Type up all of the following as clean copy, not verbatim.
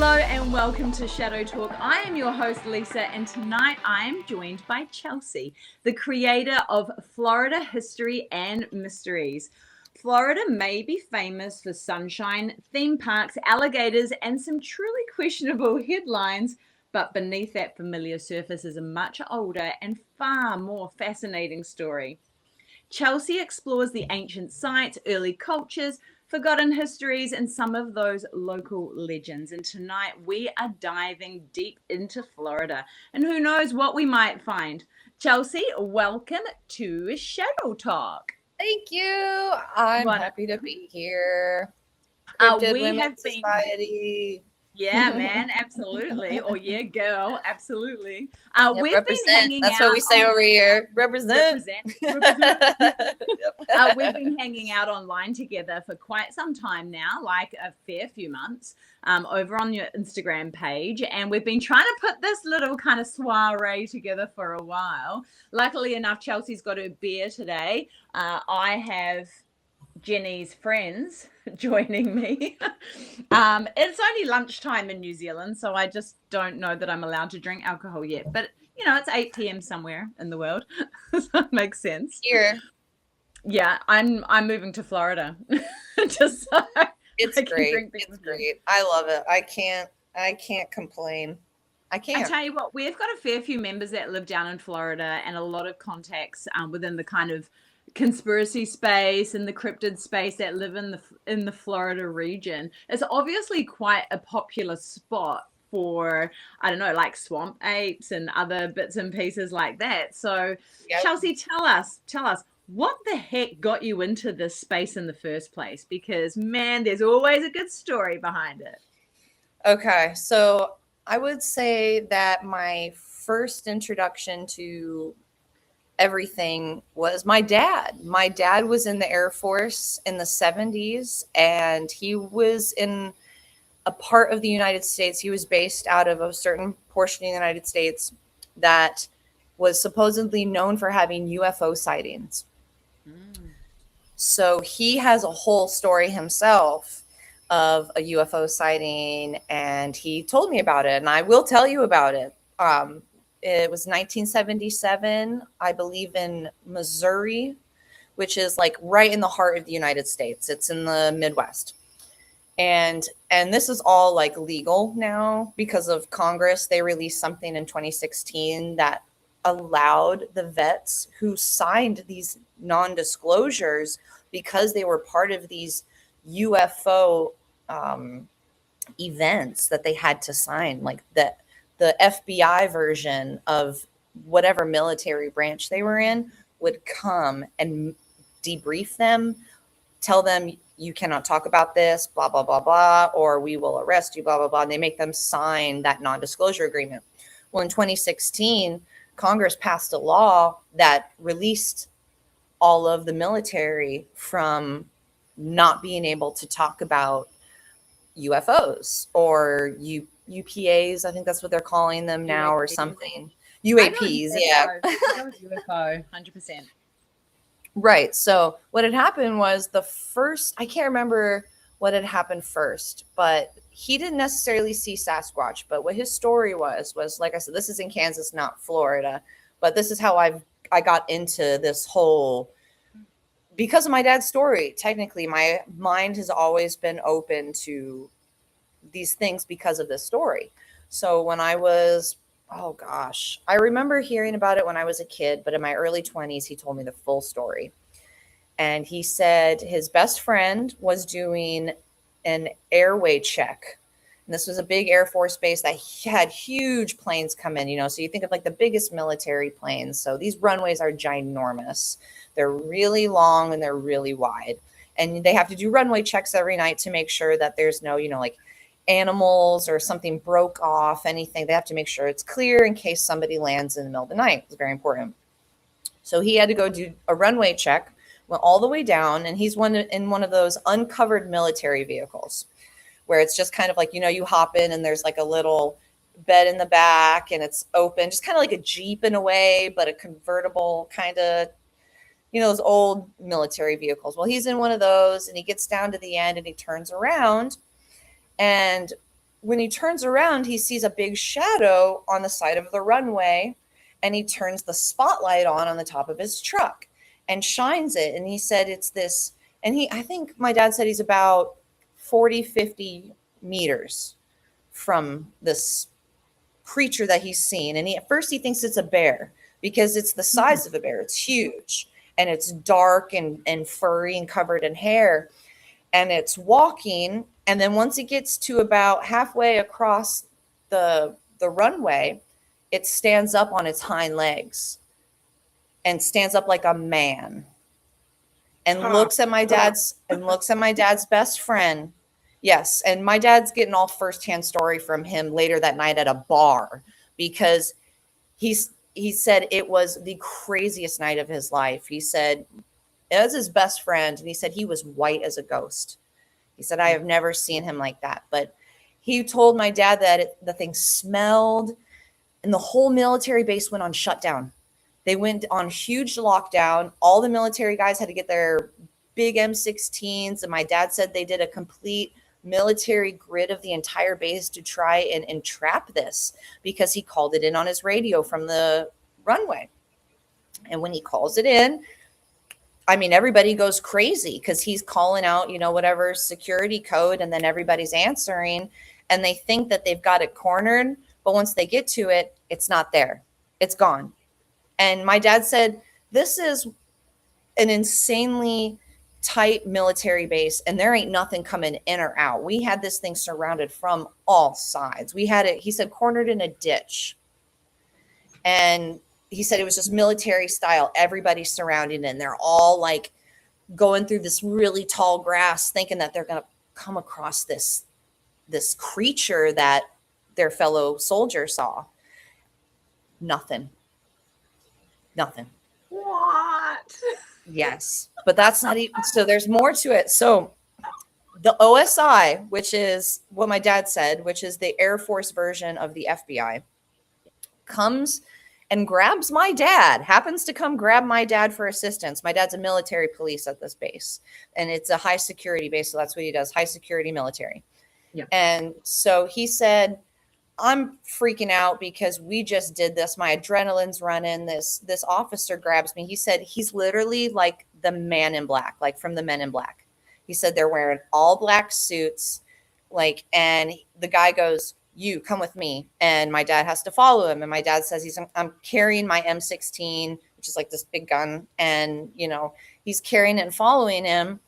Hello and welcome to Shadow Talk. I am your host, Lisa, and tonight I am joined by Chelsey, the creator of Florida History and Mysteries. Florida may be famous for sunshine, theme parks, alligators, and some truly questionable headlines, but beneath that familiar surface is a much older and far more fascinating story. Chelsey explores the ancient sites, early cultures, forgotten histories, and some of those local legends. And tonight we are diving deep into Florida. And who knows what we might find. Chelsey, welcome to Shadow Talk. Thank you. I'm happy to be here. Cryptid we have Society. Yeah, man, absolutely. Or yeah, girl, absolutely. We've represent. Been hanging That's out what we say over here. Represent. We've been hanging out online together for quite some time now, like a fair few months, over on your Instagram page. And we've been trying to put this little kind of soiree together for a while. Luckily enough, Chelsey's got her beer today. I have Jenny's friends joining me. It's only lunchtime in New Zealand, so I just don't know that I'm allowed to drink alcohol yet. But, you know, it's 8 p.m. somewhere in the world. So it makes sense. Here. Yeah, I'm moving to Florida. Just so it's great. It's great. I love it. I can't complain. I tell you what, we've got a fair few members that live down in Florida and a lot of contacts within the kind of conspiracy space and the cryptid space that live in the Florida region. It's obviously quite a popular spot for, I don't know, like swamp apes and other bits and pieces like that. So yep. Chelsey, tell us what the heck got you into this space in the first place? Because man, there's always a good story behind it. Okay, so I would say that my first introduction to everything was my dad. My dad was in the Air Force in the 70s, and he was in a part of the United States. He was based out of a certain portion of the United States that was supposedly known for having UFO sightings. So he has a whole story himself of a UFO sighting, and he told me about it, and I will tell you about it. It was 1977, I believe, in Missouri, which is like right in the heart of the United States. It's in the Midwest. And this is all like legal now because of Congress. They released something in 2016 that allowed the vets who signed these non-disclosures, because they were part of these UFO events that they had to sign, like the FBI version of whatever military branch they were in would come and debrief them, tell them you cannot talk about this, blah, blah, blah, blah, or we will arrest you, blah, blah, blah. And they make them sign that non-disclosure agreement. Well, in 2016, Congress passed a law that released all of the military from not being able to talk about UFOs or UPAs, I think that's what they're calling them now, or something. UAPs, yeah. UFO, 100%. Right. So what had happened was I can't remember what had happened first, but he didn't necessarily see Sasquatch. But what his story was like I said, this is in Kansas, not Florida. But this is how I got into this whole, because of my dad's story. Technically, my mind has always been open to these things because of this story. So when I was, I remember hearing about it when I was a kid, but in my early 20s, he told me the full story. And he said his best friend was doing an airway check. And this was a big Air Force base that had huge planes come in, so you think of like the biggest military planes. So these runways are ginormous. They're really long and they're really wide. And they have to do runway checks every night to make sure that there's no, like animals or something broke off, anything. They have to make sure it's clear in case somebody lands in the middle of the night. It's very important. So he had to go do a runway check, went all the way down, and he's in one of those uncovered military vehicles where it's just kind of like, you hop in and there's like a little bed in the back and it's open, just kind of like a Jeep in a way, but a convertible kind of, those old military vehicles. Well, he's in one of those and he gets down to the end and he turns around, and when he turns around, he sees a big shadow on the side of the runway, and he turns the spotlight on the top of his truck and shines it. And he said it's this, and I think my dad said he's about 40, 50 meters from this creature that he's seen. And at first he thinks it's a bear because it's the size of a bear. It's huge and it's dark and furry and covered in hair. And it's walking. And then once it gets to about halfway across the runway, it stands up on its hind legs and stands up like a man and looks at my dad's best friend. Yes. And my dad's getting all firsthand story from him later that night at a bar because he said it was the craziest night of his life. He said it was his best friend. And he said he was white as a ghost. He said, I have never seen him like that. But he told my dad that the thing smelled and the whole military base went on shutdown. They went on huge lockdown. All the military guys had to get their big M16s. And my dad said they did a complete military grid of the entire base to try and entrap this because he called it in on his radio from the runway. And when he calls it in, I mean, everybody goes crazy because he's calling out, whatever security code, and then everybody's answering and they think that they've got it cornered. But once they get to it, it's not there. It's gone. And my dad said, this is an insanely tight military base and there ain't nothing coming in or out. We had this thing surrounded from all sides. We had it, he said, cornered in a ditch. And he said it was just military style. Everybody surrounding it. And they're all like going through this really tall grass, thinking that they're going to come across this creature that their fellow soldier saw. Nothing. What? Yes, but that's not even, so there's more to it. So the OSI, which is what my dad said, which is the Air Force version of the FBI, comes and grabs my dad, happens to come grab my dad for assistance. My dad's a military police at this base, and it's a high security base. So that's what he does, high security military. Yeah. And so he said, I'm freaking out because we just did this. My adrenaline's running. This officer grabs me. He said he's literally like the Man in Black, like from the Men in Black. He said they're wearing all black suits, and the guy goes, you come with me. And my dad has to follow him. And my dad says I'm carrying my M16, which is like this big gun. And, he's carrying it and following him.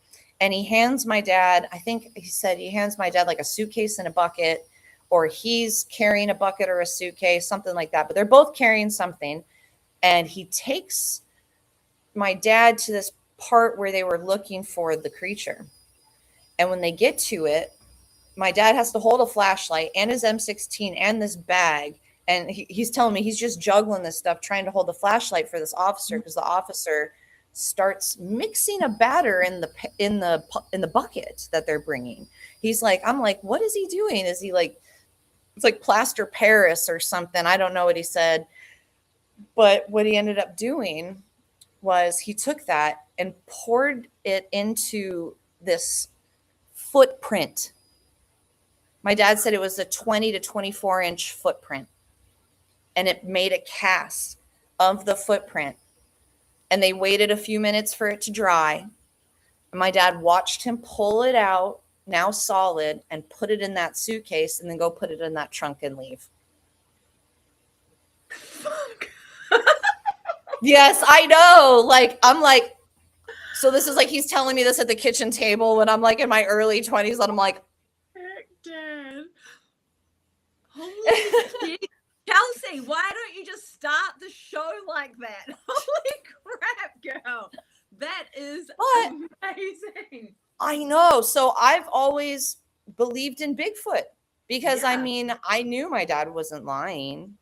And he hands my dad, I think he said he hands my dad like a suitcase and a bucket, or he's carrying a bucket or a suitcase, something like that. But they're both carrying something. And he takes my dad to this part where they were looking for the creature. And when they get to it, my dad has to hold a flashlight and his M16 and this bag. And he's telling me he's just juggling this stuff, trying to hold the flashlight for this officer because the officer starts mixing a batter in the bucket that they're bringing. He's like, I'm like, what is he doing? Is he like, it's like plaster Paris or something. I don't know what he said. But what he ended up doing was he took that and poured it into this footprint. My dad said it was a 20 to 24 inch footprint, and it made a cast of the footprint, and they waited a few minutes for it to dry. And my dad watched him pull it out, now solid, and put it in that suitcase and then go put it in that trunk and leave. Fuck. Yes, I know. I'm like, so this is like, he's telling me this at the kitchen table when I'm like in my early 20s, and I'm like, Dad. Holy shit. Chelsey, why don't you just start the show like that? Holy crap, girl. That is amazing. I know. So I've always believed in Bigfoot because I knew my dad wasn't lying.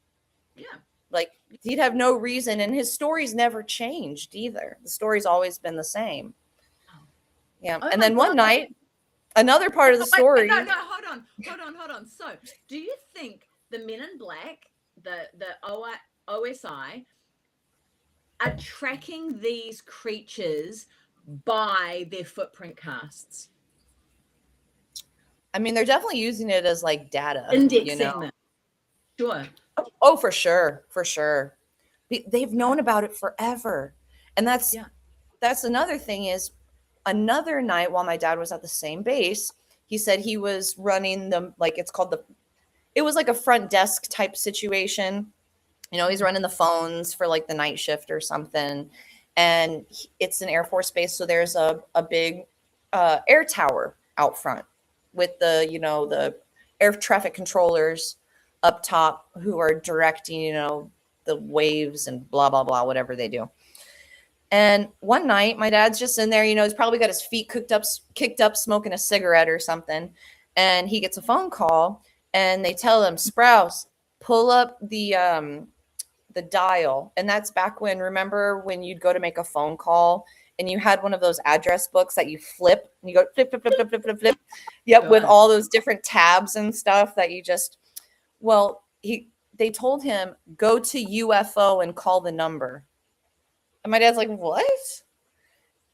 Yeah. Like, he'd have no reason, and his story's never changed either. The story's always been the same. Yeah. Oh, and then one night, another part of the story. No, hold on. So, do you think the Men in Black, the OSI, are tracking these creatures by their footprint casts? I mean, they're definitely using it as like data, Indexing them. Sure. Oh, for sure. For sure. They've known about it forever. And that's another thing is another night while my dad was at the same base, he said he was running like it's called it was like a front desk type situation. He's running the phones for like the night shift or something. And it's an Air Force base. So there's a big air tower out front with the air traffic controllers up top who are directing, the waves and blah, blah, blah, whatever they do. And one night my dad's just in there, he's probably got his feet kicked up, smoking a cigarette or something. And he gets a phone call and they tell him, Sprouse, pull up the dial. And that's back when, remember when you'd go to make a phone call and you had one of those address books that you flip and you go flip, flip, flip, flip, flip, flip, flip. Yep. With all those different tabs and stuff that you just, they told him, go to UFO and call the number. And my dad's like, what?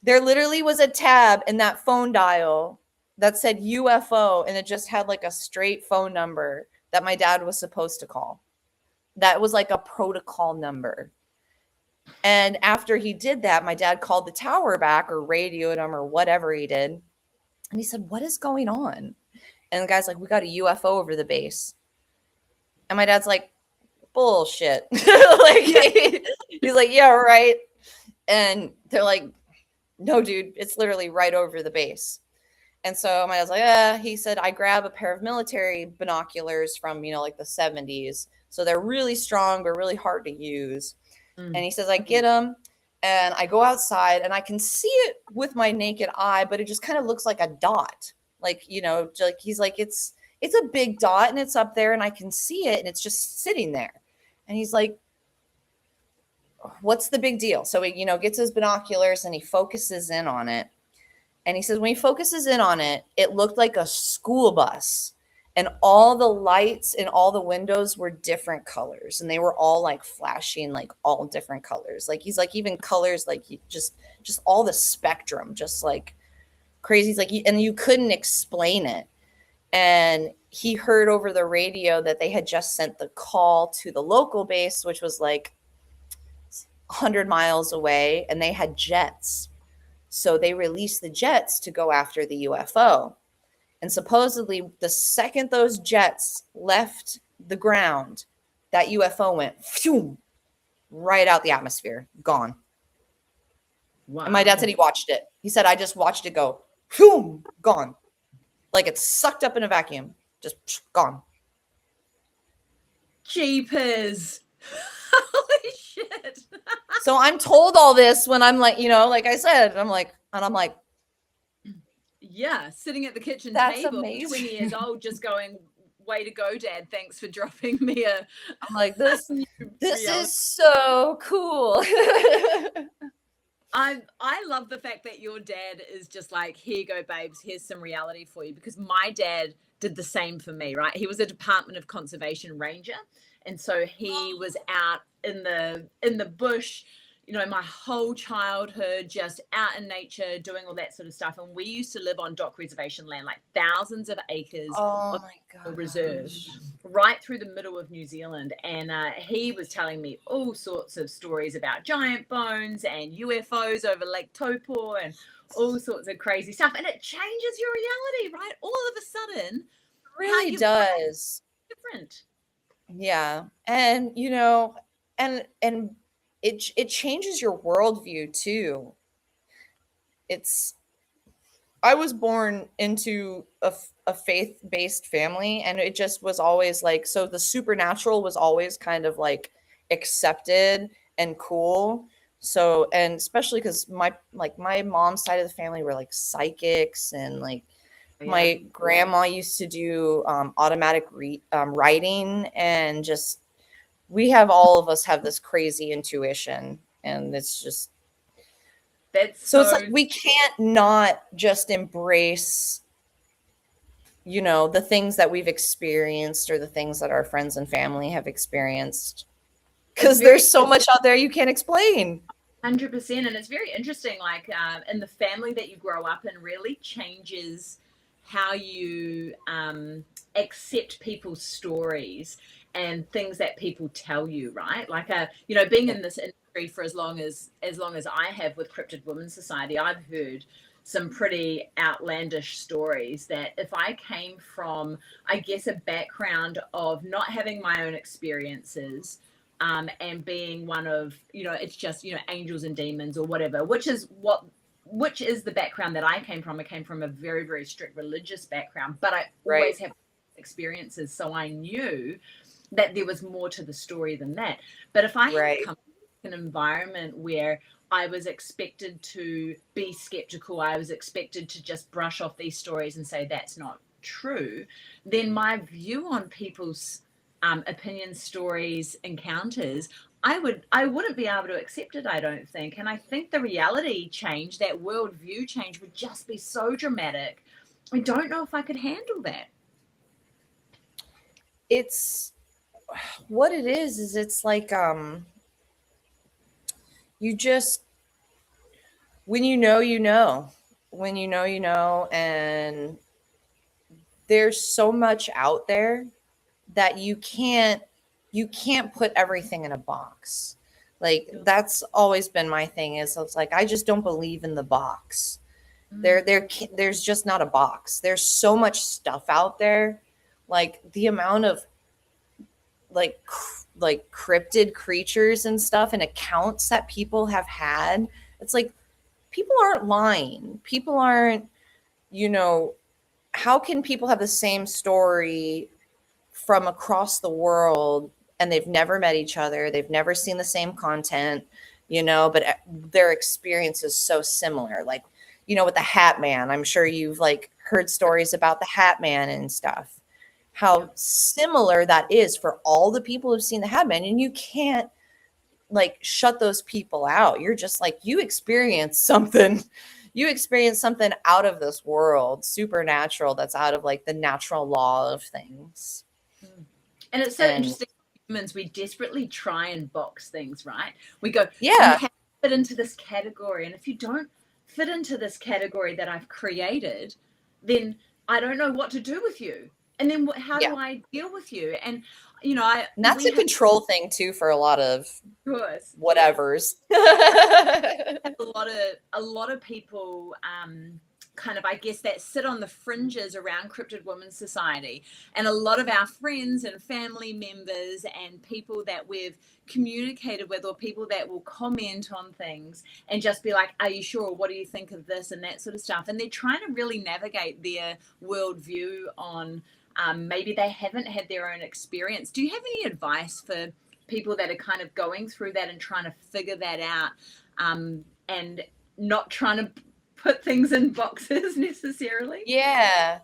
There literally was a tab in that phone dial that said UFO, and it just had like a straight phone number that my dad was supposed to call. That was like a protocol number. And after he did that, my dad called the tower back or radioed him or whatever he did. And he said, what is going on? And the guy's like, we got a UFO over the base. And my dad's like, bullshit. He's like, yeah, right. And they're like, no, dude, it's literally right over the base. And so my dad's like, he said, I grab a pair of military binoculars from, like the 70s. So they're really strong, but really hard to use. And he says, I get them and I go outside and I can see it with my naked eye, but it just kind of looks like a dot. Like, he's like, it's a big dot and it's up there and I can see it and it's just sitting there. And he's like, what's the big deal? So he, gets his binoculars and he focuses in on it. And he says, when he focuses in on it, it looked like a school bus and all the lights in all the windows were different colors. And they were all like flashing, like all different colors. Like, he's like, even colors, like just all the spectrum, just like crazy. He's like, and you couldn't explain it. And he heard over the radio that they had just sent the call to the local base, which was like 100 miles away, and they had jets. So they released the jets to go after the UFO. And supposedly the second those jets left the ground, that UFO went phew, right out the atmosphere, gone. Wow. And my dad said he watched it. He said, I just watched it go, phew, gone. Like it's sucked up in a vacuum, just gone. Jeepers. Holy shit. So I'm told all this when I'm like, like I said, I'm like, yeah, sitting at the kitchen table, amazing. 20 years old, just going, way to go, Dad. Thanks for dropping me I'm like, this is so cool. I love the fact that your dad is just like, here you go, babes, here's some reality for you. Because my dad did the same for me, right? He was a Department of Conservation ranger. And so he was out in the bush, my whole childhood, just out in nature, doing all that sort of stuff. And we used to live on dock reservation land, like thousands of acres of reserve, right through the middle of New Zealand. And he was telling me all sorts of stories about giant bones and UFOs over Lake Taupo and all sorts of crazy stuff. And it changes your reality, right? All of a sudden. It really does. Different. Yeah. And, and it changes your worldview too. I was born into a faith-based family, and it just was always like, so the supernatural was always kind of like accepted and cool. So, and especially because my mom's side of the family were like psychics, and like my grandma used to do automatic writing, and just all of us have this crazy intuition, and it's just so it's like we can't not just embrace the things that we've experienced or the things that our friends and family have experienced, because there's so much out there you can't explain. 100%. And it's very interesting, like in the family that you grow up in really changes how you accept people's stories and things that people tell you, right? Like, being in this industry for as long as I have with Cryptid Women's Society, I've heard some pretty outlandish stories that if I came from, I guess, a background of not having my own experiences, and being one of, it's just, angels and demons or whatever, which is the background that I came from. I came from a very, very strict religious background, but I always have experiences. So I knew that there was more to the story than that. But if I had come from an environment where I was expected to be skeptical, I was expected to just brush off these stories and say that's not true, then my view on people's opinions, stories, encounters, I wouldn't be able to accept it, I don't think. And I think the reality change, that worldview change, would just be so dramatic. I don't know if I could handle that. It's what it is it's like you just, when you know, and there's so much out there that you can't put everything in a box. Like, that's always been my thing, is it's like, I just don't believe in the box. There's just not a box. There's so much stuff out there. Like, the amount of like cryptid creatures and stuff and accounts that people have had. It's like, people aren't lying. People aren't, how can people have the same story from across the world and they've never met each other, they've never seen the same content, but their experience is so similar? Like, with the Hat Man, I'm sure you've like heard stories about the Hat Man and stuff, how similar that is for all the people who've seen the Hat Man. And you can't like shut those people out. You're just like, you experience something out of this world, supernatural, that's out of like the natural law of things. And it's so interesting. Humans, we desperately try and box things, right? We go, yeah, you have to fit into this category, and if you don't fit into this category that I've created, then I don't know what to do with you. And then how do I deal with you? And and that's a control thing too for a lot of whatevers. A lot of people kind of, I guess, that sit on the fringes around Cryptid Women's Society, and a lot of our friends and family members and people that we've communicated with, or people that will comment on things and just be like, are you sure? What do you think of this? And that sort of stuff. And they're trying to really navigate their worldview on, maybe they haven't had their own experience. Do you have any advice for people that are kind of going through that and trying to figure that out, and not trying to put things in boxes necessarily? Yeah.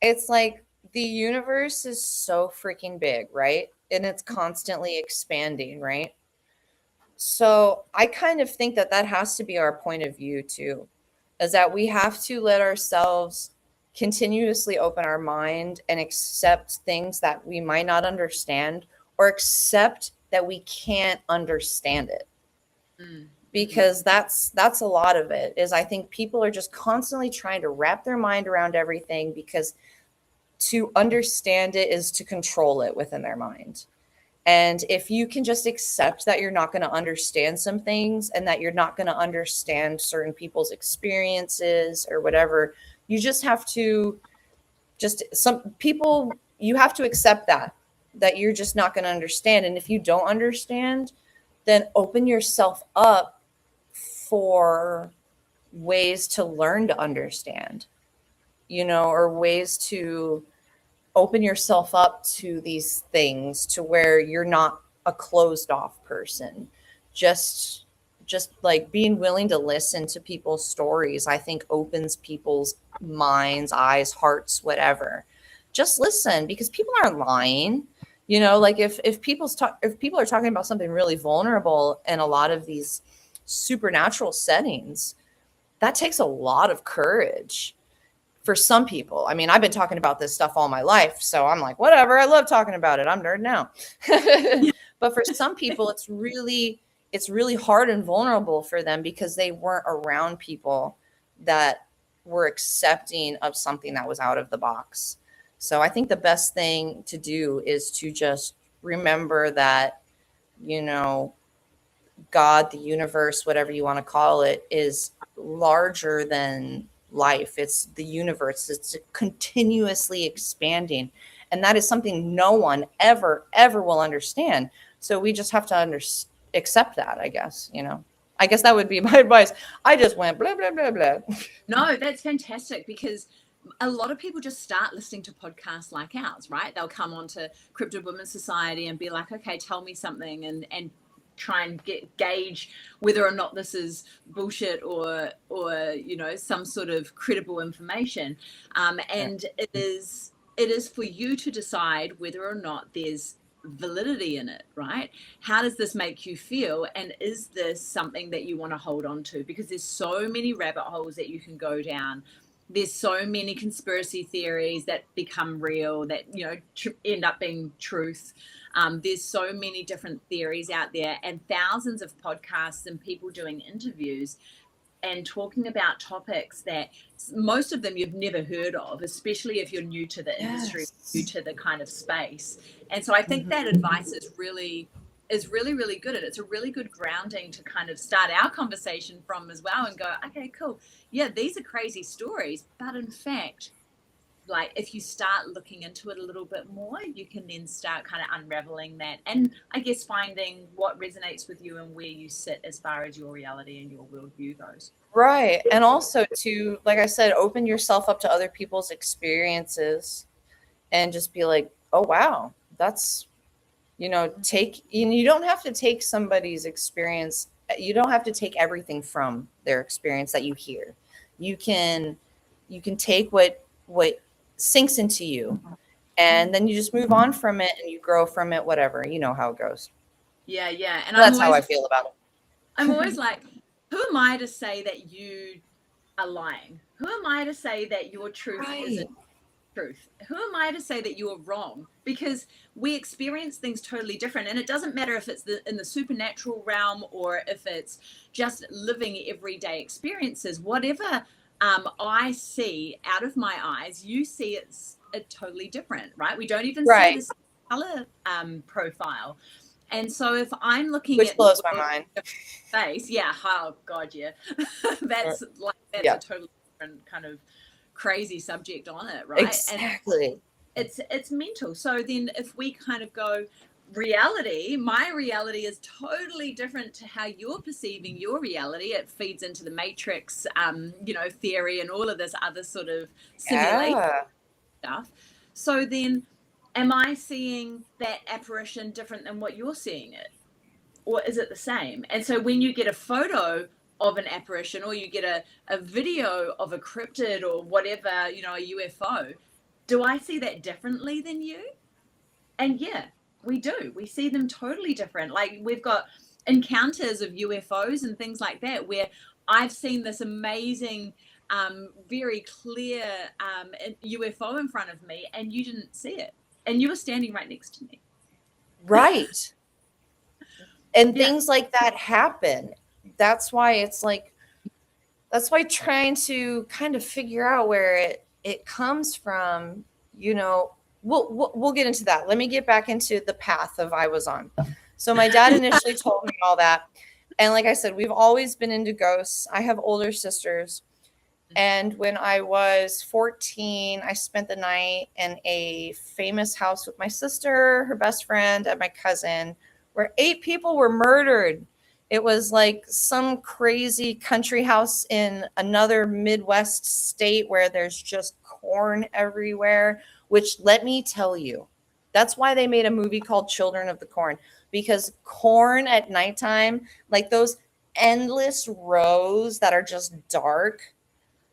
It's like, the universe is so freaking big, right? And it's constantly expanding, right? So I kind of think that has to be our point of view too, is that we have to let ourselves continuously open our mind and accept things that we might not understand, or accept that we can't understand it. Because that's a lot of it, is I think people are just constantly trying to wrap their mind around everything, because to understand it is to control it within their mind. And if you can just accept that you're not going to understand some things, and that you're not going to understand certain people's experiences or whatever, you just have to, you have to accept that you're just not going to understand. And if you don't understand, then open yourself up for ways to learn to understand, or ways to open yourself up to these things, to where you're not a closed off person. Just like being willing to listen to people's stories, I think opens people's minds, eyes, hearts, whatever. Just listen, because people aren't lying. Like if people are talking about something really vulnerable in a lot of these supernatural settings, that takes a lot of courage for some people. I mean, I've been talking about this stuff all my life, so I'm like, whatever, I love talking about it, I'm nerd now. But for some people, it's really hard and vulnerable for them, because they weren't around people that were accepting of something that was out of the box. So I think the best thing to do is to just remember that, you know, God, the universe, whatever you want to call it, is larger than life. It's the universe. It's continuously expanding. And that is something no one ever will understand. So we just have to accept that, I guess, you know. I guess that would be my advice. I just went blah, blah, blah, blah. No, that's fantastic, because a lot of people just start listening to podcasts like ours, right? They'll come onto Cryptid Women's Society and be like, okay, tell me something, and try and gauge whether or not this is bullshit or you know, some sort of credible information. And it is for you to decide whether or not there's validity in it, right? How does this make you feel, and is this something that you want to hold on to? Because there's so many rabbit holes that you can go down. There's so many conspiracy theories that become real, that, you know, end up being truth. There's so many different theories out there, and thousands of podcasts and people doing interviews and talking about topics that most of them you've never heard of, especially if you're new to the industry, new to the kind of space. And so I think that advice is really good, and it's a really good grounding to kind of start our conversation from as well, and go, okay, cool, yeah, these are crazy stories, but in fact, like, if you start looking into it a little bit more, you can then start kind of unraveling that, and I guess finding what resonates with you and where you sit as far as your reality and your worldview goes. Right. And also to, like I said, open yourself up to other people's experiences and just be like, oh, wow, that's, you know, you don't have to take somebody's experience. You don't have to take everything from their experience that you hear. You can take what sinks into you, and then you just move on from it and you grow from it, whatever, you know how it goes. Yeah. And That's how I feel about it. I'm always like, who am I to say that you are lying? Who am I to say that your truth isn't truth? Who am I to say that you're wrong? Because we experience things totally different, and it doesn't matter if it's in the supernatural realm or if it's just living everyday experiences. Whatever I see out of my eyes, you see it's totally different, right? We don't even see this color profile. And so if I'm looking which at blows my mind. Face, yeah, oh god, yeah. that's a totally different kind of crazy subject on it, right? Exactly. And it's mental. So then if we kind of go, reality, my reality is totally different to how you're perceiving your reality. It feeds into the matrix, you know, theory and all of this other sort of simulation stuff. So then am I seeing that apparition different than what you're seeing it? Or is it the same? And so when you get a photo of an apparition, or you get a video of a cryptid or whatever, you know, a UFO, do I see that differently than you? And yeah, we do. We see them totally different. Like, we've got encounters of UFOs and things like that where I've seen this amazing, very clear UFO in front of me, and you didn't see it. And you were standing right next to me. Right. And things like that happen. That's why it's like, that's why trying to kind of figure out where it comes from, you know, we'll get into that. Let me get back into the path of I was on. So my dad initially told me all that. And like I said, we've always been into ghosts. I have older sisters. And when I was 14, I spent the night in a famous house with my sister, her best friend, and my cousin, where 8 people were murdered. It was like some crazy country house in another Midwest state where there's just corn everywhere, which, let me tell you, that's why they made a movie called Children of the Corn, because corn at nighttime, like those endless rows that are just dark,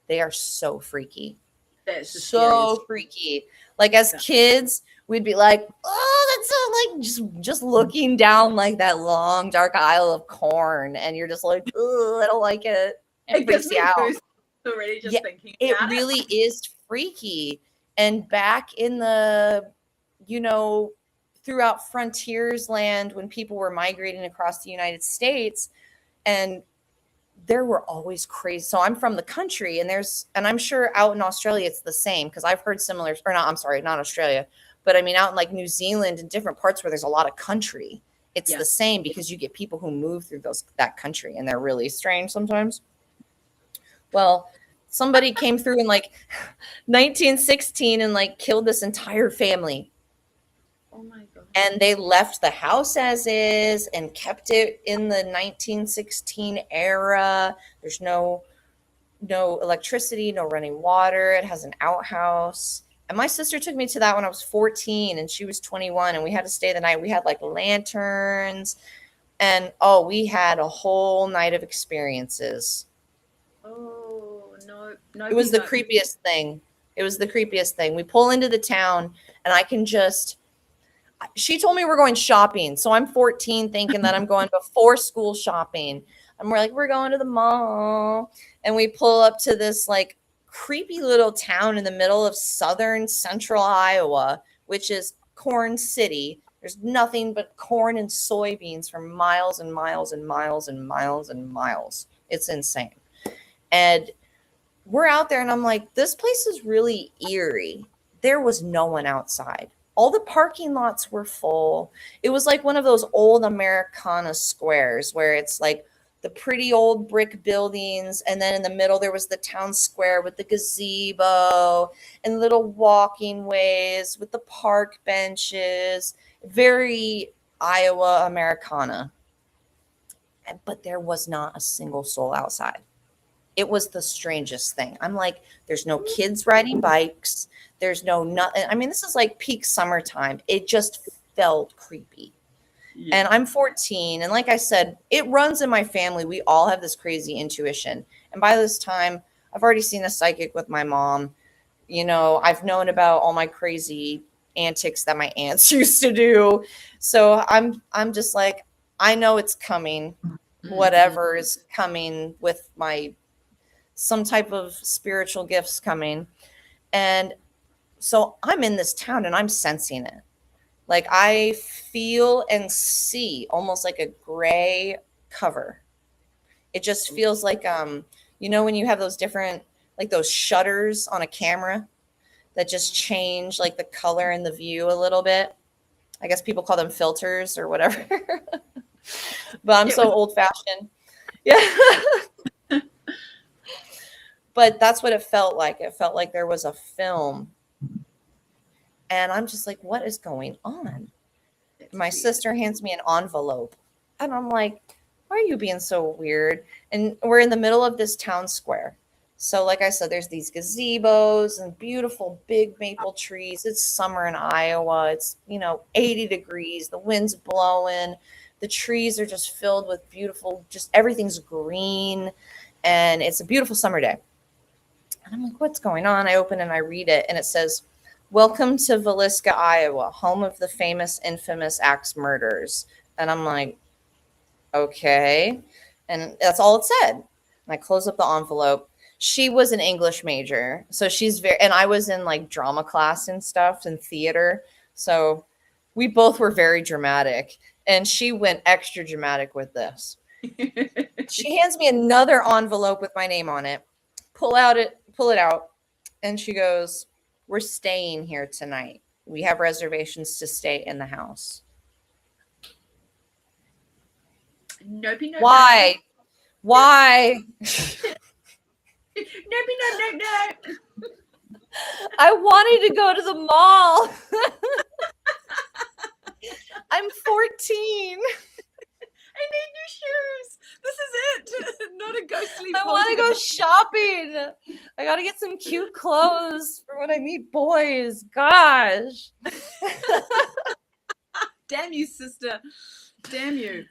they are so freaky. That's so freaky. Like, as kids, we'd be like, oh, that's so, like, just looking down like that long dark aisle of corn, and you're just like, oh, I don't like it. It freaks you out. Already just thinking it really is freaky. And back in the, you know, throughout frontiersland, when people were migrating across the United States, and there were always crazy. So I'm from the country, and I'm sure out in Australia it's the same, because I've heard similar, or not, I'm sorry, not Australia, but I mean out in like New Zealand and different parts where there's a lot of country. It's the same, because you get people who move through that country, and they're really strange sometimes. Well, somebody came through in like 1916 and like killed this entire family. Oh my God. And they left the house as is and kept it in the 1916 era. There's no electricity, no running water. It has an outhouse. And my sister took me to that when I was 14 and she was 21, and we had to stay the night. We had like lanterns, and we had a whole night of experiences. Oh no, no. It was the creepiest thing. It was the creepiest thing. We pull into the town, and she told me we're going shopping. So I'm 14 thinking that I'm going before school shopping. And we're going to the mall. And we pull up to this like creepy little town in the middle of southern central Iowa, which is Corn City. There's nothing but corn and soybeans for miles and miles and miles and miles and miles. It's insane. And we're out there, and I'm like, this place is really eerie. There was no one outside. All the parking lots were full. It was like one of those old Americana squares where it's like the pretty old brick buildings, and then in the middle there was the town square with the gazebo and little walking ways with the park benches. Very Iowa Americana. But there was not a single soul outside. It was the strangest thing. I'm like, there's no kids riding bikes. There's nothing. I mean, this is like peak summertime. It just felt creepy. Yeah. And I'm 14. And like I said, it runs in my family. We all have this crazy intuition. And by this time, I've already seen a psychic with my mom. You know, I've known about all my crazy antics that my aunts used to do. So I'm just like, I know it's coming. Whatever is coming with some type of spiritual gifts coming. And so I'm in this town and I'm sensing it. Like I feel and see almost like a gray cover. It just feels like, when you have those different, like those shutters on a camera that just change like the color and the view a little bit. I guess people call them filters or whatever. But I'm so old fashioned. Yeah. But that's what it felt like. It felt like there was a film. And I'm just like, what is going on? My sister hands me an envelope. And I'm like, why are you being so weird? And we're in the middle of this town square. So like I said, there's these gazebos and beautiful big maple trees. It's summer in Iowa. It's, 80 degrees. The wind's blowing. The trees are just filled with beautiful, just everything's green. And it's a beautiful summer day. And I'm like, what's going on? I open and I read it, and it says, "Welcome to Villisca, Iowa, home of the famous, infamous axe murders." And I'm like, okay. And that's all it said. And I close up the envelope. She was an English major. So and I was in like drama class and stuff and theater. So we both were very dramatic. And she went extra dramatic with this. She hands me another envelope with my name on it. Pull it out. And she goes, "We're staying here tonight. We have reservations to stay in the house." Nope. Why? Why? Nope. I wanted to go to the mall. I'm 14. I need new shoes. This is it. Not a ghostly. I want to go shopping. I got to get some cute clothes for when I meet boys. Gosh. Damn you, sister. Damn you.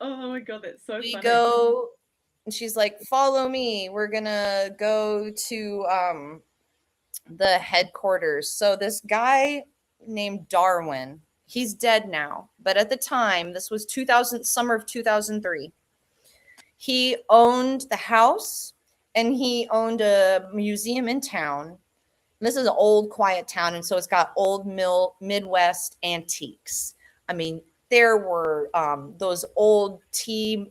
Oh my God, that's so funny. We go, and she's like, "Follow me. We're going to go to the headquarters." So this guy named Darwin, he's dead now, but at the time, this was summer of 2003. He owned the house, and he owned a museum in town. And this is an old, quiet town, and so it's got old Midwest antiques. I mean, there were those old tea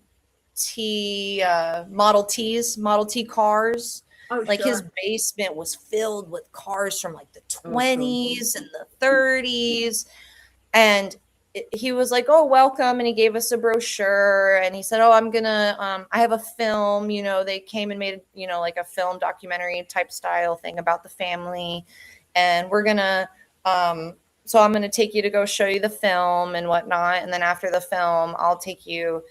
T Model T cars. Oh, Like sure. his basement was filled with cars from like the Oh, cool. 20s and the 30s. And he was like, "Oh, welcome." And he gave us a brochure and he said, "Oh, I'm gonna, I have a film, they came and made, like a film documentary type style thing about the family. And we're gonna, so I'm gonna take you to go show you the film and whatnot. And then after the film, I'll take you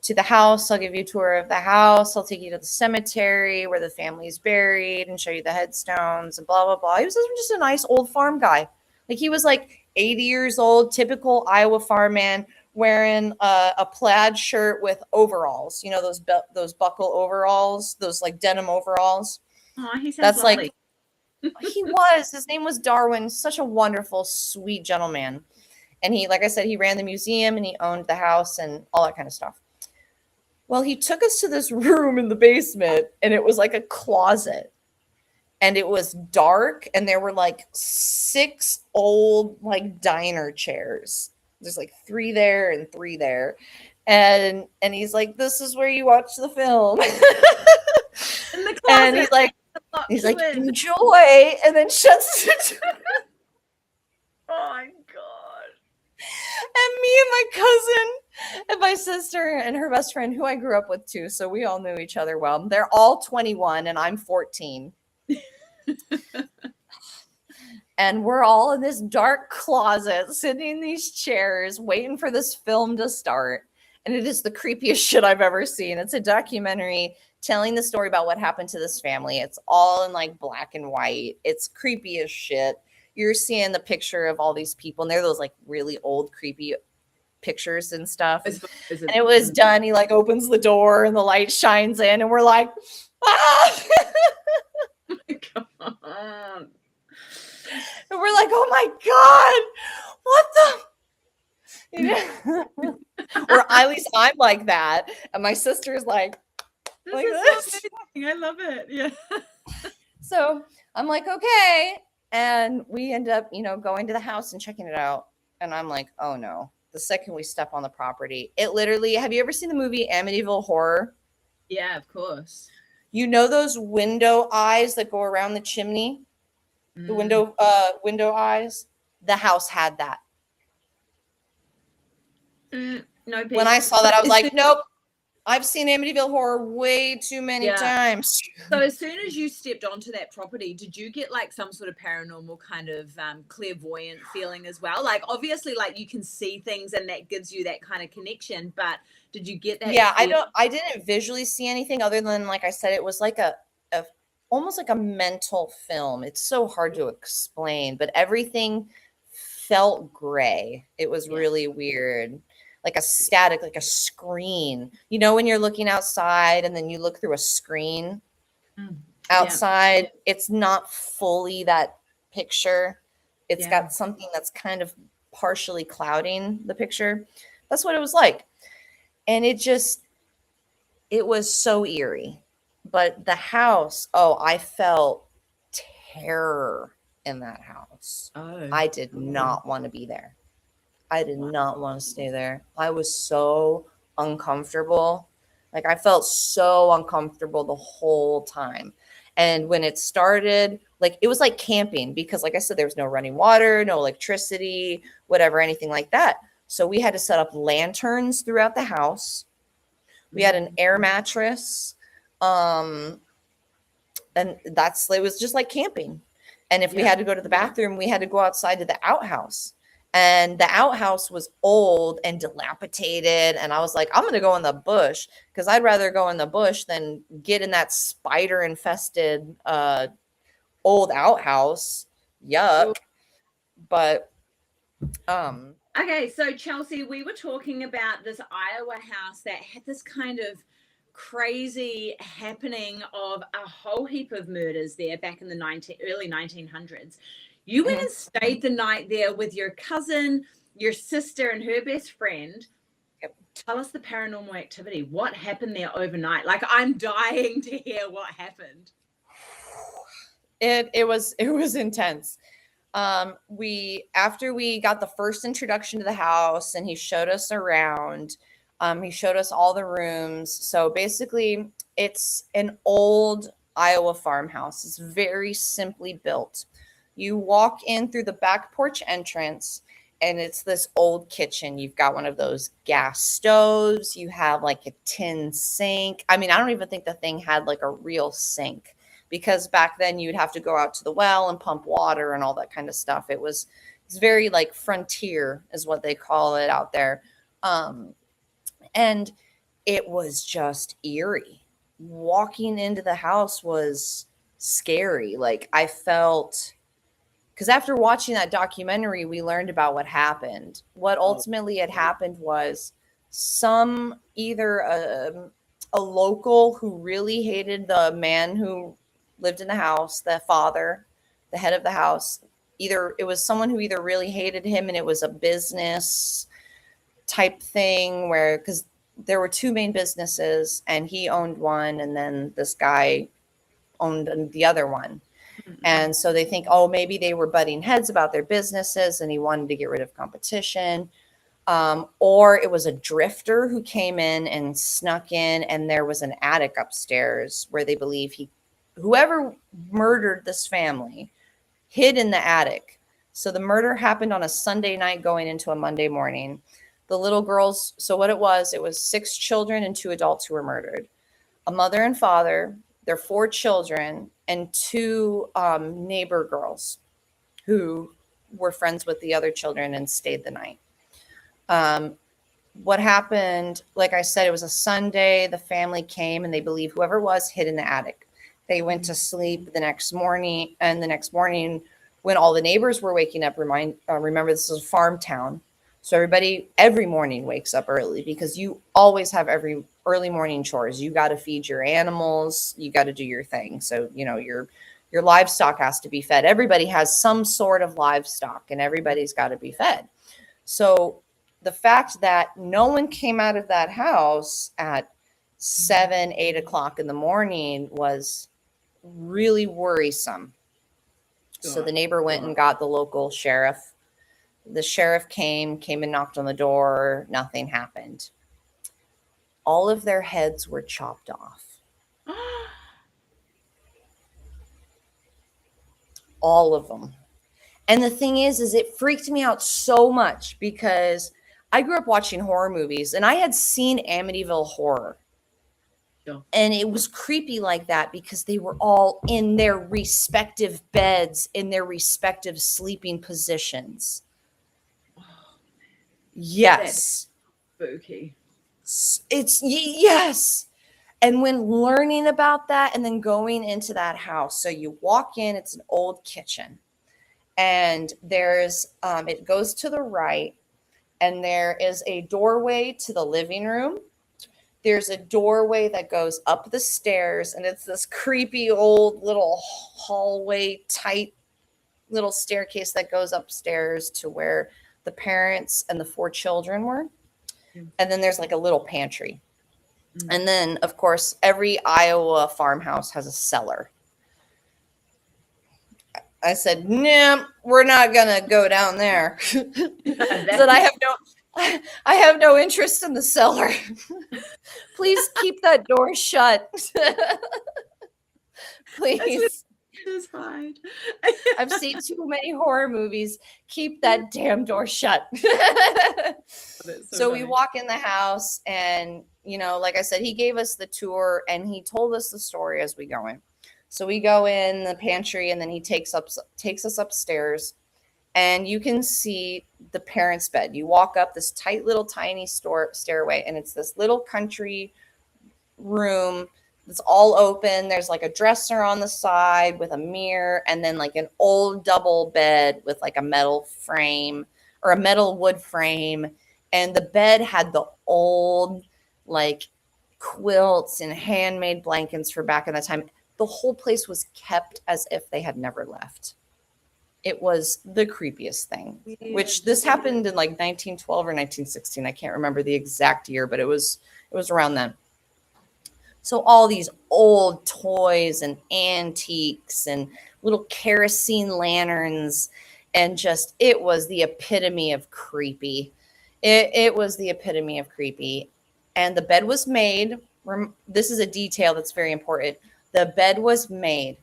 to the house. I'll give you a tour of the house. I'll take you to the cemetery where the family's buried and show you the headstones and blah, blah, blah." He was just a nice old farm guy. Like he was like 80 years old, typical Iowa farm man wearing a plaid shirt with overalls, those buckle overalls, those like denim overalls. Oh, he sounds That's lovely. like, his name was Darwin, such a wonderful, sweet gentleman. And he, like I said, he ran the museum and he owned the house and all that kind of stuff. Well, he took us to this room in the basement and it was like a closet and it was dark and there were like 6 old like diner chairs. There's like 3 there and 3 there. And he's like, "This is where you watch the film." In the closet. And he's like, "Enjoy," and then shuts the door. Oh my God. And me and my cousin and my sister and her best friend, who I grew up with too, so we all knew each other well. They're all 21 and I'm 14. And we're all in this dark closet, sitting in these chairs, waiting for this film to start. And it is the creepiest shit I've ever seen. It's a documentary telling the story about what happened to this family. It's all in like black and white. It's creepy as shit. You're seeing the picture of all these people, and they're those like really old, creepy pictures and stuff. And it was done. He like opens the door and the light shines in, and we're like, "Ah!" Oh my God. And we're like, "Oh my God, what the?" Or at least I'm like that. And my sister's like this. I love it. Yeah. So I'm like, "Okay." And we end up, going to the house and checking it out. And I'm like, "Oh no." The second we step on the property, it literally, have you ever seen the movie Amityville Horror? Yeah, of course. Those window eyes that go around the chimney? The window eyes? The house had that. No. When I saw that, I was like, "Nope. I've seen Amityville Horror way too many times." So as soon as you stepped onto that property, did you get like some sort of paranormal kind of clairvoyant feeling as well? Like obviously like you can see things and that gives you that kind of connection, but did you get that? Yeah, I didn't visually see anything other than, like I said, it was like a almost like a mental film. It's so hard to explain, but everything felt gray. It was really weird. Like a static, like a screen. When you're looking outside and then you look through a screen outside, it's not fully that picture. It's got something that's kind of partially clouding the picture. That's what it was like. And it was so eerie. But the house, I felt terror in that house. Oh. I did not want to be there. I did not want to stay there. I was so uncomfortable. Like I felt so uncomfortable the whole time. And when it started, like it was like camping because like I said, there was no running water, no electricity, whatever, anything like that. So we had to set up lanterns throughout the house. We had an air mattress. And it was just like camping. And if we had to go to the bathroom, we had to go outside to the outhouse. And the outhouse was old and dilapidated. And I was like, I'm going to go in the bush because I'd rather go in the bush than get in that spider infested old outhouse. Yuck. But okay, so Chelsey, we were talking about this Iowa house that had this kind of crazy happening of a whole heap of murders there back in the early 1900s. You went and stayed the night there with your cousin, your sister, and her best friend. Yep. Tell us the paranormal activity. What happened there overnight? Like, I'm dying to hear what happened. It was intense. After we got the first introduction to the house and he showed us around, He showed us all the rooms. So basically, it's an old Iowa farmhouse. It's very simply built. You walk in through the back porch entrance, and it's this old kitchen. You've got one of those gas stoves. You have like a tin sink. I mean, I don't even think the thing had like a real sink, because back then you'd have to go out to the well and pump water and all that kind of stuff. It's very like frontier is what they call it out there. And it was just eerie. Walking into the house was scary. Like I felt, because after watching that documentary, we learned about what happened. What ultimately had happened was either a local who really hated the man who lived in the house, the father, the head of the house. Either it was someone who either really hated him and it was a business type thing where, because there were two main businesses and he owned one and then this guy owned the other one. And so they think, oh, maybe they were butting heads about their businesses and he wanted to get rid of competition. Or it was a drifter who came in and snuck in, and there was an attic upstairs where they believe whoever murdered this family hid in the attic. So the murder happened on a Sunday night going into a Monday morning. The little girls, so what it was 6 children and 2 adults who were murdered. A mother and father, their 4 children, and 2 neighbor girls who were friends with the other children and stayed the night. What happened, like I said, it was a Sunday. The family came and they believe whoever it was hid in the attic. They went to sleep the next morning, and the next morning when all the neighbors were waking up, remember this is a farm town. So every morning wakes up early because you always have every early morning chores. You got to feed your animals. You got to do your thing. So, your livestock has to be fed. Everybody has some sort of livestock and everybody's got to be fed. So the fact that no one came out of that house at 7, 8 o'clock in the morning was really worrisome. So the neighbor went and got the local sheriff. The sheriff came and knocked on the door. Nothing happened. All of their heads were chopped off. All of them. And the thing is it freaked me out so much because I grew up watching horror movies and I had seen Amityville Horror. Yeah. And it was creepy like that because they were all in their respective beds, in their respective sleeping positions. Yes. That's spooky. Yes. And when learning about that and then going into that house, so you walk in, it's an old kitchen, and there's, it goes to the right, and there is a doorway to the living room. There's a doorway that goes up the stairs, and it's this creepy old little hallway, tight little staircase that goes upstairs to where the parents and the 4 children were. And then there's like a little pantry. And then, of course, every Iowa farmhouse has a cellar. I said, nah, we're not going to go down there. That I have no interest in the cellar. Please keep that door shut. Please. Just hide. I've seen too many horror movies. Keep that damn door shut. So we walk in the house and, like I said, he gave us the tour and he told us the story as we go in. So we go in the pantry and then he takes us upstairs and you can see the parents' bed. You walk up this tight little tiny stairway and it's this little country room. It's all open. There's like a dresser on the side with a mirror and then like an old double bed with like a metal frame or a metal wood frame. And the bed had the old like quilts and handmade blankets for back in the time. The whole place was kept as if they had never left. It was the creepiest thing, which this happened in like 1912 or 1916. I can't remember the exact year, but it was around then. So all these old toys and antiques and little kerosene lanterns and just, it was the epitome of creepy. It was the epitome of creepy. and the bed was made. This is a detail that's very important. The bed was made.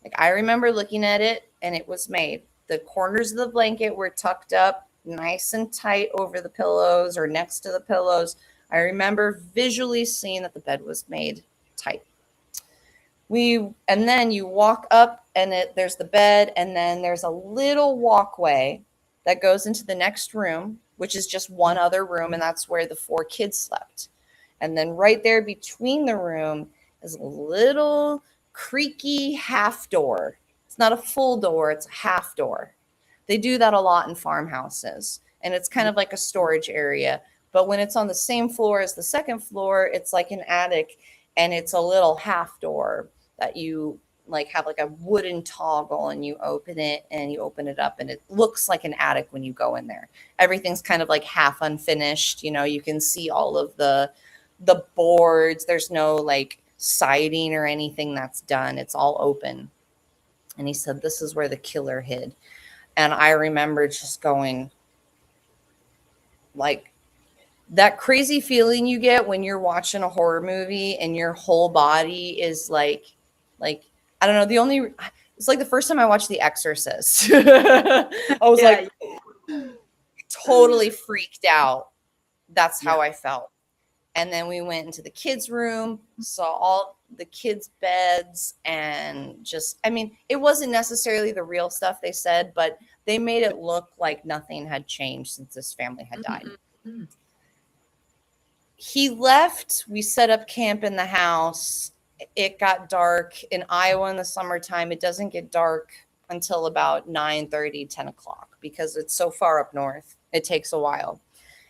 Like, I remember looking at it, and it was made. The corners of the blanket were tucked up nice and tight over the pillows or next to the pillows. I remember visually seeing that the bed was made tight. And then you walk up, and there's the bed, and then there's a little walkway that goes into the next room, which is just one other room, and that's where the 4 kids slept. And then right there between the room is a little creaky half door. It's not a full door, it's a half door. They do that a lot in farmhouses, and it's kind of like a storage area. But when it's on the same floor as the second floor, it's like an attic, and it's a little half door that you like have like a wooden toggle, and you open it up, and it looks like an attic when you go in there. Everything's kind of like half unfinished. You can see all of the boards. There's no like siding or anything that's done. It's all open. And he said, this is where the killer hid. And I remember just going, like, that crazy feeling you get when you're watching a horror movie and your whole body is like, I don't know. It's like the first time I watched The Exorcist. I was like totally freaked out. That's how I felt. And then we went into the kids' room, saw all the kids' beds, and it wasn't necessarily the real stuff they said, but they made it look like nothing had changed since this family had died. Mm-hmm. He left. We set up camp in the house. It got dark. In Iowa in the summertime, it doesn't get dark until about 9:30, 10 o'clock because it's so far up north. It takes a while.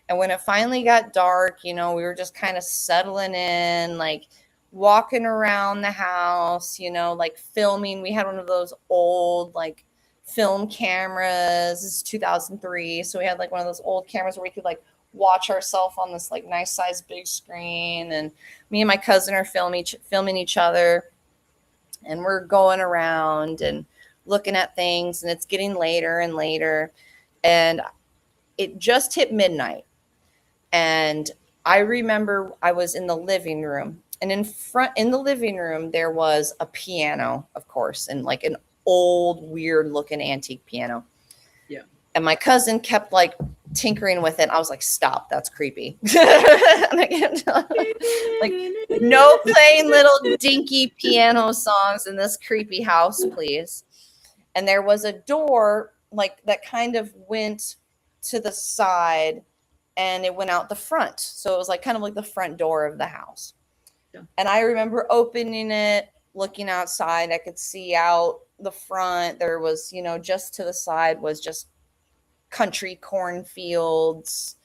And when it finally got dark, we were just kind of settling in, like walking around the house, like filming. We had one of those old, like, film cameras. This is 2003. So we had like one of those old cameras where we could like watch ourselves on this like nice size big screen. And me and my cousin are filming each other. And we're going around and looking at things. And it's getting later and later. And it just hit midnight. And I remember I was in the living room, and in the living room, there was a piano, of course, and like an old, weird looking antique piano. Yeah. And my cousin kept like tinkering with it. I was like, stop, that's creepy. Like, no playing little dinky piano songs in this creepy house, please. And there was a door like that kind of went to the side, and it went out the front. So it was like kind of like the front door of the house. Yeah. And I remember opening it, looking outside. I could see out the front. There was, just to the side was just country cornfields.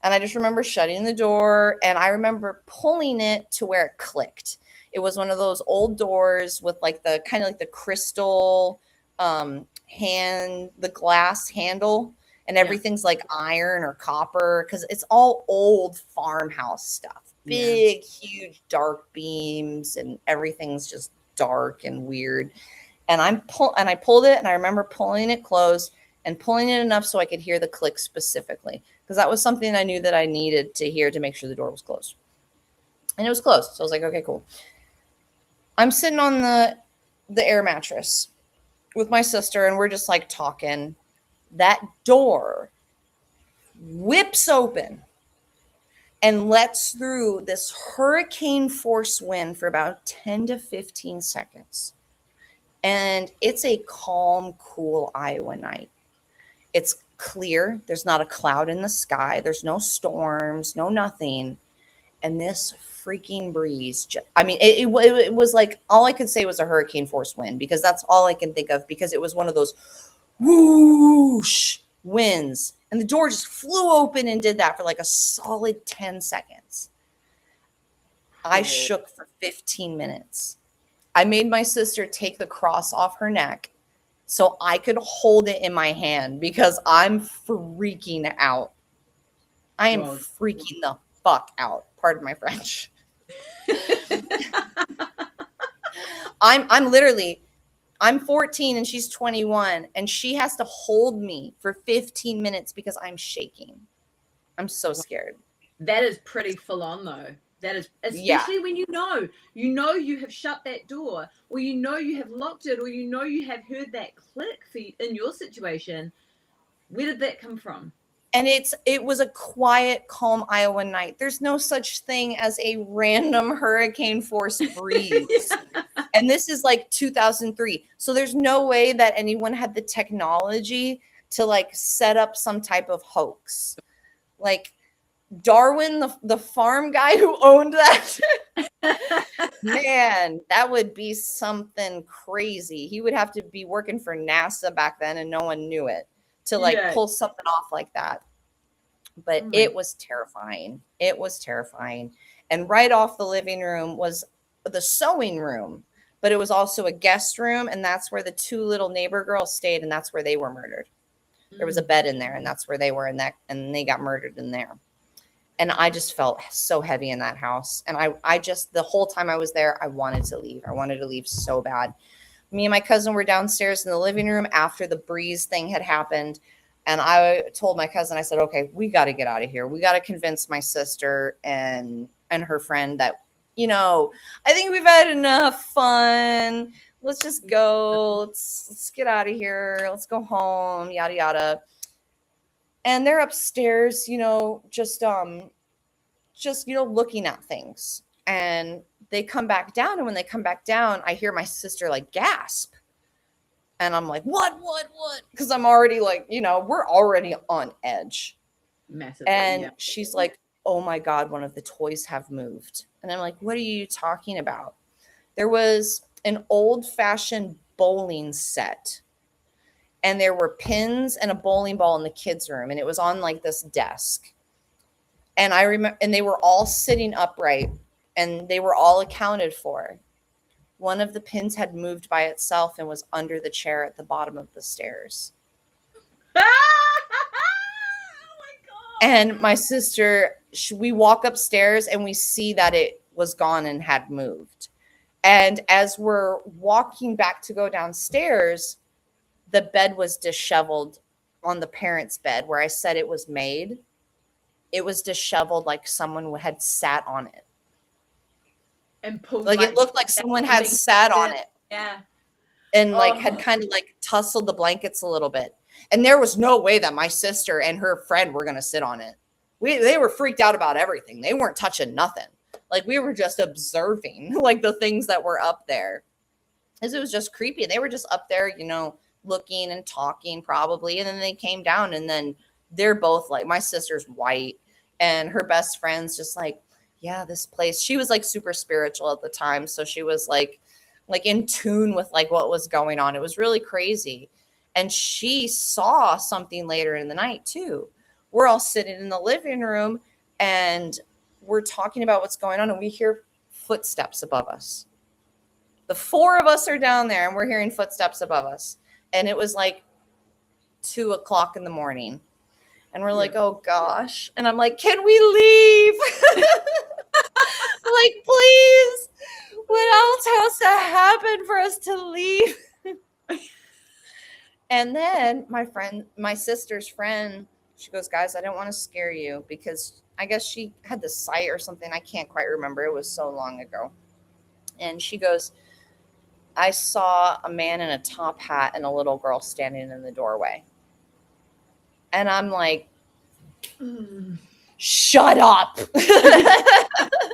And I just remember shutting the door, and I remember pulling it to where it clicked. It was one of those old doors with like the kind of like the crystal the glass handle. And everything's like iron or copper because it's all old farmhouse stuff. Big, huge, dark beams, and everything's just dark and weird. And I pulled it, and I remember pulling it closed and pulling it enough so I could hear the click specifically because that was something I knew that I needed to hear to make sure the door was closed. And it was closed, so I was like, okay, cool. I'm sitting on the air mattress with my sister, and we're just like talking. That door whips open and lets through this hurricane force wind for about 10 to 15 seconds. And it's a calm, cool Iowa night. It's clear. There's not a cloud in the sky. There's no storms, no nothing. And this freaking breeze, it was like, all I could say was a hurricane force wind because that's all I can think of because it was one of those whoosh winds, and the door just flew open and did that for like a solid 10 seconds. I shook for 15 minutes. I made my sister take the cross off her neck so I could hold it in my hand because I'm freaking out. I am freaking the fuck out. Pardon my French. I'm 14 and she's 21, and she has to hold me for 15 minutes because I'm shaking. I'm so scared. That is pretty full on though. That is, Yeah. especially when you have shut that door, or you have locked it, or you have heard that click in your situation. Where did that come from? And it was a quiet, calm Iowa night. There's no such thing as a random hurricane force breeze. And this is like 2003. So there's no way that anyone had the technology to like set up some type of hoax. Like Darwin, the farm guy who owned that, man, that would be something crazy. He would have to be working for NASA back then and no one knew it to like Yeah. pull something off like that. But it was terrifying. It was terrifying. And right off the living room was the sewing room, but it was also a guest room. And that's where the two little neighbor girls stayed. And that's where they were murdered. There was a bed in there and that's where they were in that. And they got murdered in there. And I just felt so heavy in that house. And I just, the whole time I was there, I wanted to leave. I wanted to leave so bad. Me and my cousin were downstairs in the living room after the breeze thing had happened. And I told my cousin, I said, okay, we got to get out of here. We got to convince my sister and her friend that, I think we've had enough fun. Let's just go. Let's get out of here. Let's go home, yada, yada. And they're upstairs, just looking at things. And they come back down. And when they come back down, I hear my sister like gasp. And I'm like, what? Because I'm already like, we're already on edge. Massively, and yeah. She's like, oh my God, one of the toys have moved. And I'm like, what are you talking about? There was an old fashioned bowling set. And there were pins and a bowling ball in the kids' room. And it was on like this desk. And I remember, and they were all sitting upright and they were all accounted for. One of the pins had moved by itself and was under the chair at the bottom of the stairs. Oh my God. And my sister, we walk upstairs and we see that it was gone and had moved. And as we're walking back to go downstairs, the bed was disheveled on the parents' bed where I said it was made. It was disheveled like someone had sat on it. And pulled like it looked like someone had sat on it. Yeah. And like had kind of like tussled the blankets a little bit. And there was no way that my sister and her friend were going to sit on it. They were freaked out about everything. They weren't touching nothing. Like we were just observing like the things that were up there. Because it was just creepy. They were just up there, looking and talking probably. And then they came down and then they're both like, my sister's white and her best friend's just like, yeah, this place. She was like super spiritual at the time. So she was like in tune with like what was going on. It was really crazy. And she saw something later in the night too. We're all sitting in the living room and we're talking about what's going on. And we hear footsteps above us. The four of us are down there and we're hearing footsteps above us. And it was like 2:00 in the morning. And we're like, oh gosh. And I'm like, can we leave? Like, please, what else has to happen for us to leave? And then my sister's friend, she goes, guys, I don't want to scare you because I guess she had the sight or something. I can't quite remember. It was so long ago. And she goes, I saw a man in a top hat and a little girl standing in the doorway. And I'm like, shut up.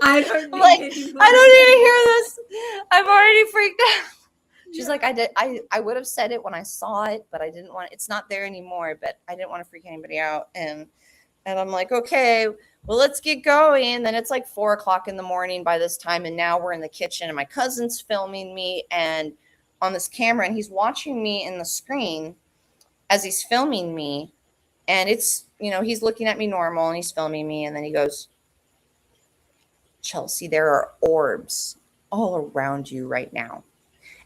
I don't need to hear this. I'm already freaked out. She's like, I would have said it when I saw it, but I didn't want it's not there anymore, but I didn't want to freak anybody out. And I'm like, okay, well, let's get going. And then it's like 4:00 in the morning by this time. And now we're in the kitchen and my cousin's filming me and on this camera and he's watching me in the screen as he's filming me. And it's, he's looking at me normal and he's filming me. And then he goes, Chelsey, there are orbs all around you right now.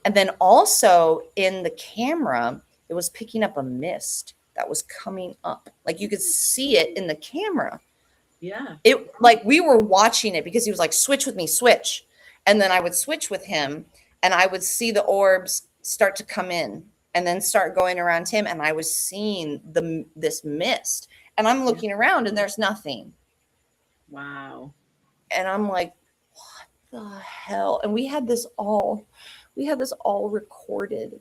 And then also in the camera, it was picking up a mist that was coming up. Like you could see it in the camera. Yeah. It like we were watching it because he was like, switch with me, switch. And then I would switch with him and I would see the orbs start to come in and then start going around him. And I was seeing this mist and I'm looking around and there's nothing. Wow. And I'm like, what the hell? And we had this all recorded.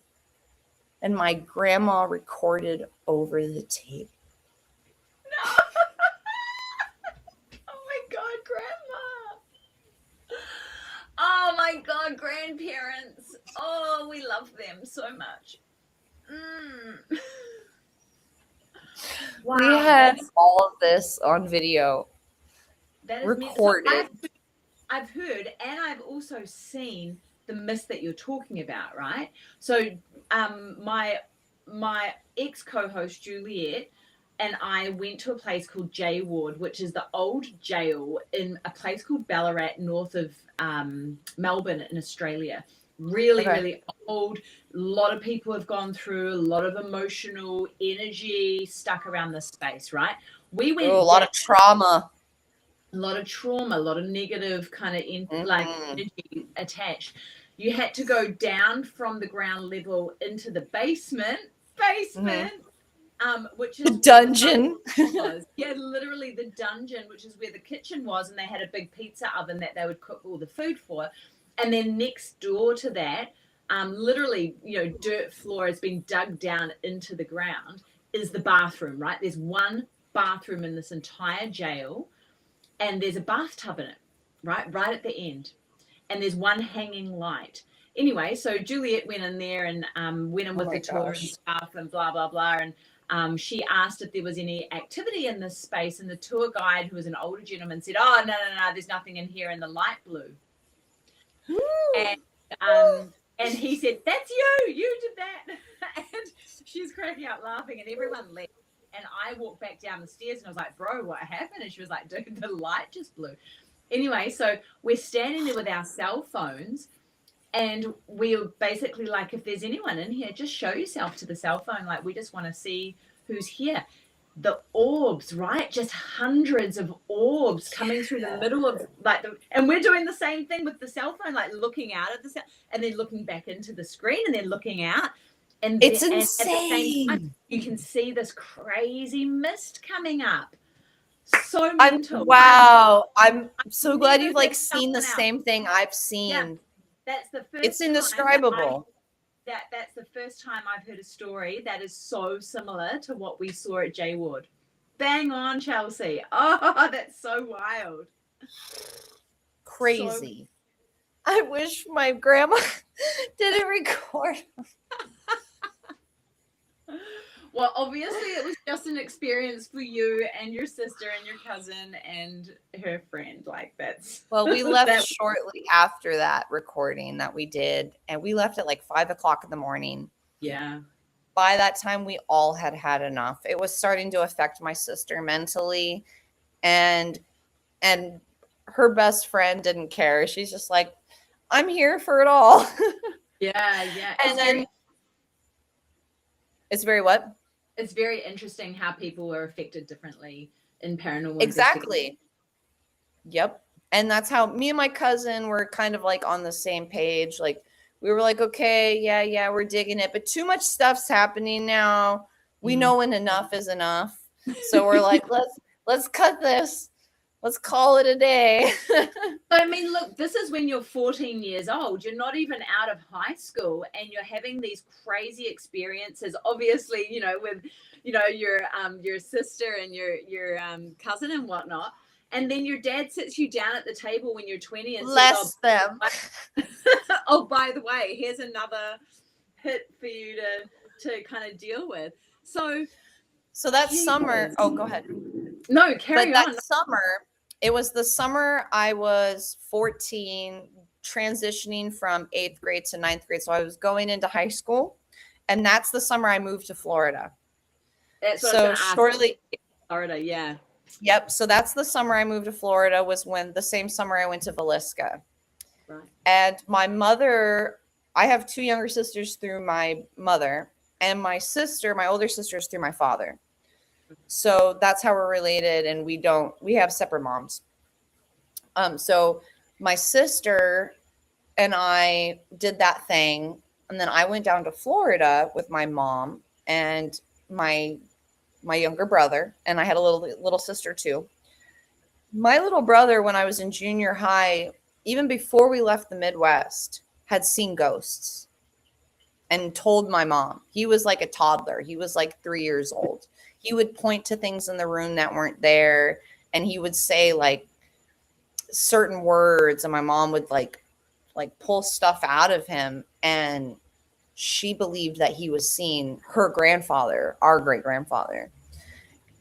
And my grandma recorded over the tape. No. Oh my God, Grandma. Oh my God, grandparents. Oh, we love them so much. Mm. Wow, We had all of this on video that is recorded. So I've heard and I've also seen the mist that you're talking about, right? So my ex co-host Juliet and I went to a place called J Ward, which is the old jail in a place called Ballarat, north of Melbourne in Australia. Really, Okay. really old. A lot of people have gone through, a lot of emotional energy stuck around this space, right? We went a lot of trauma. A lot of trauma, a lot of negative kind of like energy attached. You had to go down from the ground level into the basement, which is dungeon. was. Yeah, literally the dungeon, which is where the kitchen was, and they had a big pizza oven that they would cook all the food for. And then next door to that, literally, dirt floor has been dug down into the ground, is the bathroom, right? There's one bathroom in this entire jail, and there's a bathtub in it, right at the end. And there's one hanging light. Anyway, so Juliet went in there and went in with the tour and stuff and blah, blah, blah. And she asked if there was any activity in this space. And the tour guide, who was an older gentleman, said, oh, no, there's nothing in here. And the light blew. And he said, that's you did that. And she's cracking up laughing and everyone left. And I walked back down the stairs and I was like, bro, what happened? And she was like, dude, the light just blew. Anyway, so we're standing there with our cell phones and we're basically like, if there's anyone in here, just show yourself to the cell phone. Like, we just want to see who's here. The orbs, right? Just hundreds of orbs coming through the middle of and we're doing the same thing with the cell phone, like looking out at the cell and then looking back into the screen and then looking out. And it's insane. And at the same time, you can see this crazy mist coming up. So mental. Wow. I'm so glad you've seen the same thing I've seen. Yeah. That's the first. It's indescribable. That's the first time I've heard a story that is so similar to what we saw at J Ward. Bang on, Chelsey. Oh, that's so wild. Crazy. I wish my grandma didn't record. Well, obviously it was just an experience for you and your sister and your cousin and her friend. Well, we left shortly after that recording that we did, and we left at 5:00 in the morning. Yeah. By that time, we all had enough. It was starting to affect my sister mentally, and her best friend didn't care. She's just like, I'm here for it all. Yeah. And then it's very what? It's very interesting how people are affected differently in paranormal. Exactly. Yep. And that's how me and my cousin were kind of on the same page. We were like, okay, yeah, we're digging it, but too much stuff's happening now. We know when enough is enough. So we're like, let's cut this. Let's call it a day. I mean, look, this is when you're 14 years old. You're not even out of high school and you're having these crazy experiences, obviously, with, your sister and your cousin and whatnot. And then your dad sits you down at the table when you're 20 and says, oh, by the way, here's another hit for you to kind of deal with. So that summer, oh, go ahead. No, carry on. That summer, it was the summer I was 14, transitioning from 8th grade to 9th grade. So I was going into high school, and that's the summer I moved to Florida. So shortly, Florida, yeah. Yep. So that's the summer I moved to Florida, was the same summer I went to Villisca. Right. And my mother, I have 2 younger sisters through my mother, and my older sister is through my father. So that's how we're related, and we have separate moms. So my sister and I did that thing, and then I went down to Florida with my mom and my younger brother, and I had a little sister too. My little brother, when I was in junior high, even before we left the Midwest, had seen ghosts and told my mom. He was like a toddler. He was like 3 years old. He would point to things in the room that weren't there, and he would say like certain words, and my mom would like pull stuff out of him, and she believed that he was seeing her grandfather, our great grandfather,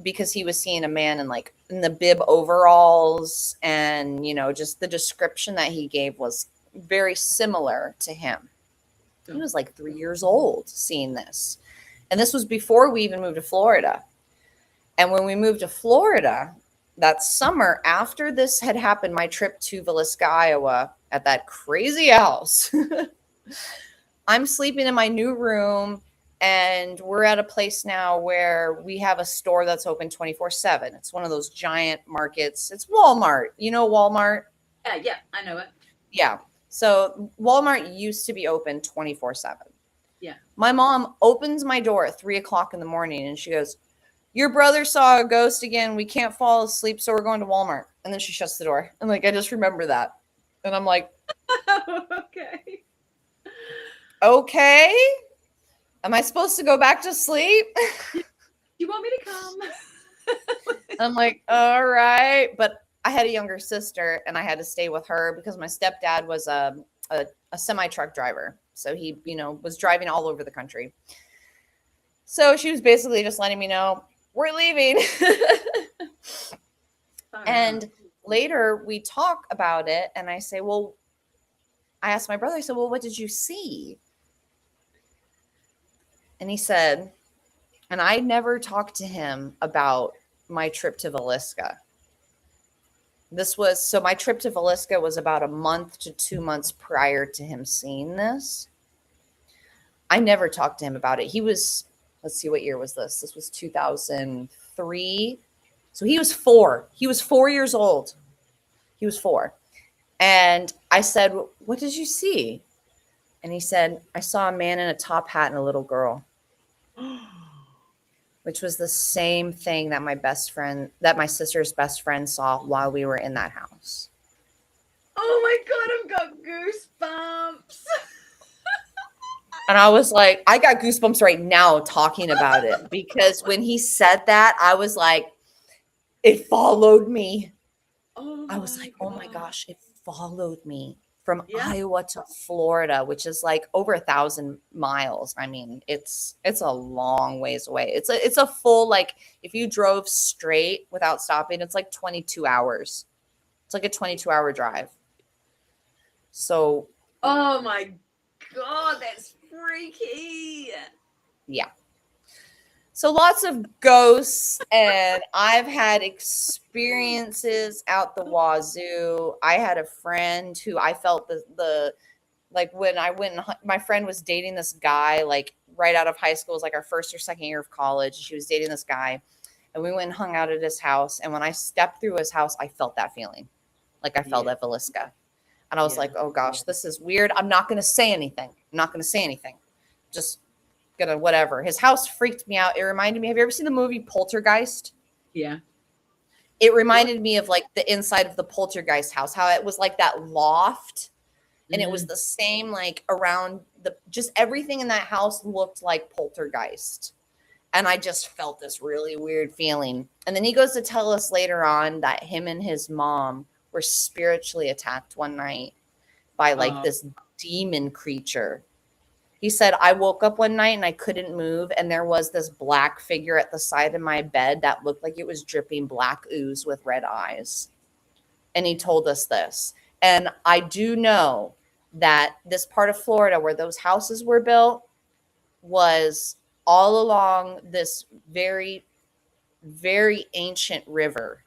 because he was seeing a man in the bib overalls, and just the description that he gave was very similar to him. He was like 3 years old seeing this. And this was before we even moved to Florida. And when we moved to Florida, that summer after this had happened, my trip to Villisca, Iowa, at that crazy house, I'm sleeping in my new room, and we're at a place now where we have a store that's open 24/7. It's one of those giant markets. It's Walmart. You know Walmart? Yeah, I know it. Yeah. So Walmart used to be open 24/7. Yeah. My mom opens my door at 3:00 in the morning, and she goes, "Your brother saw a ghost again. We can't fall asleep, so we're going to Walmart." And then she shuts the door. And I just remember that. And I'm like, okay. Okay. Am I supposed to go back to sleep? You want me to come? I'm like, all right. But I had a younger sister, and I had to stay with her because my stepdad was a semi-truck driver. So he, was driving all over the country. So she was basically just letting me know, we're leaving. And later we talk about it, and I say, well, I asked my brother, I said, well, what did you see? And he said, and I never talked to him about my trip to Villisca. So my trip to Villisca was about a month to 2 months prior to him seeing this. I never talked to him about it. He was, let's see, what year was this? This was 2003. So he was 4. He was 4 years old. He was 4. And I said, what did you see? And he said, I saw a man in a top hat and a little girl. Which was the same thing that my sister's best friend saw while we were in that house. Oh my God, I've got goosebumps. And I was like, I got goosebumps right now talking about it, because when he said that, I was like, it followed me. I was like, oh my gosh, it followed me from Iowa to Florida, which is like over 1,000 miles. I mean, it's a long ways away. It's a full, like, if you drove straight without stopping, it's like 22 hours. It's like a 22-hour drive. So, oh my God, that's freaky. Yeah. So lots of ghosts, and I've had experiences out the wazoo. I had a friend who I felt the like when I went and my friend was dating this guy like right out of high school. It was like our first or second year of college. She was dating this guy, and we went and hung out at his house. And when I stepped through his house, I felt that feeling, like I felt at Villisca. And I was like, oh gosh, this is weird. I'm not going to say anything. Just gonna whatever. His house freaked me out. It reminded me, have you ever seen the movie Poltergeist? Yeah. It reminded me of like the inside of the Poltergeist house, how it was like that loft, and it was the same, like around just everything in that house looked like Poltergeist. And I just felt this really weird feeling. And then he goes to tell us later on that him and his mom were spiritually attacked one night by like this demon creature. He said, I woke up one night and I couldn't move, and there was this black figure at the side of my bed that looked like it was dripping black ooze with red eyes. And he told us this. And I do know that this part of Florida where those houses were built was all along this very, very ancient river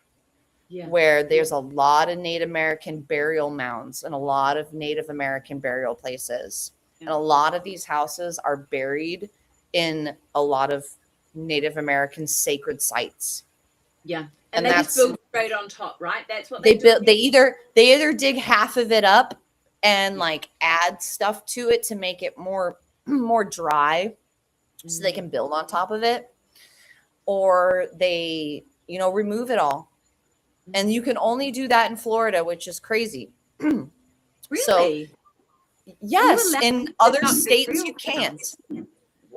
where there's a lot of Native American burial mounds and a lot of Native American burial places. And a lot of these houses are buried in a lot of Native American sacred sites. Yeah. And they just build straight on top, right? That's what they build. They either dig half of it up and like add stuff to it to make it more dry so they can build on top of it, or they, remove it all. And you can only do that in Florida, which is crazy. So, Really? yes, allowed in to other set up states you burial can't. grounds?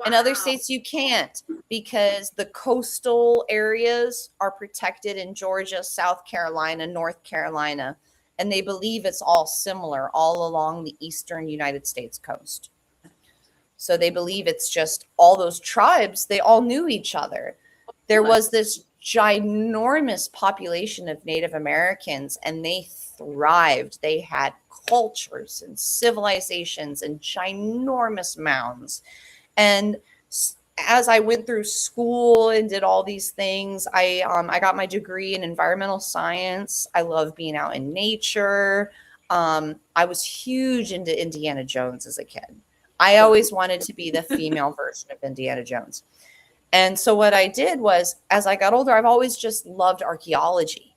In other Wow. states you can't, because the coastal areas are protected in Georgia, South Carolina, North Carolina, and they believe it's all similar all along the eastern United States coast. So they believe it's just all those tribes, they all knew each other. There was this ginormous population of Native Americans, and they thrived. They had cultures and civilizations and ginormous mounds. And as I went through school and did all these things, I got my degree in environmental science. I love being out in nature. I was huge into Indiana Jones as a kid. I always wanted to be the female version of Indiana Jones. And so what I did was, as I got older, I've always just loved archaeology.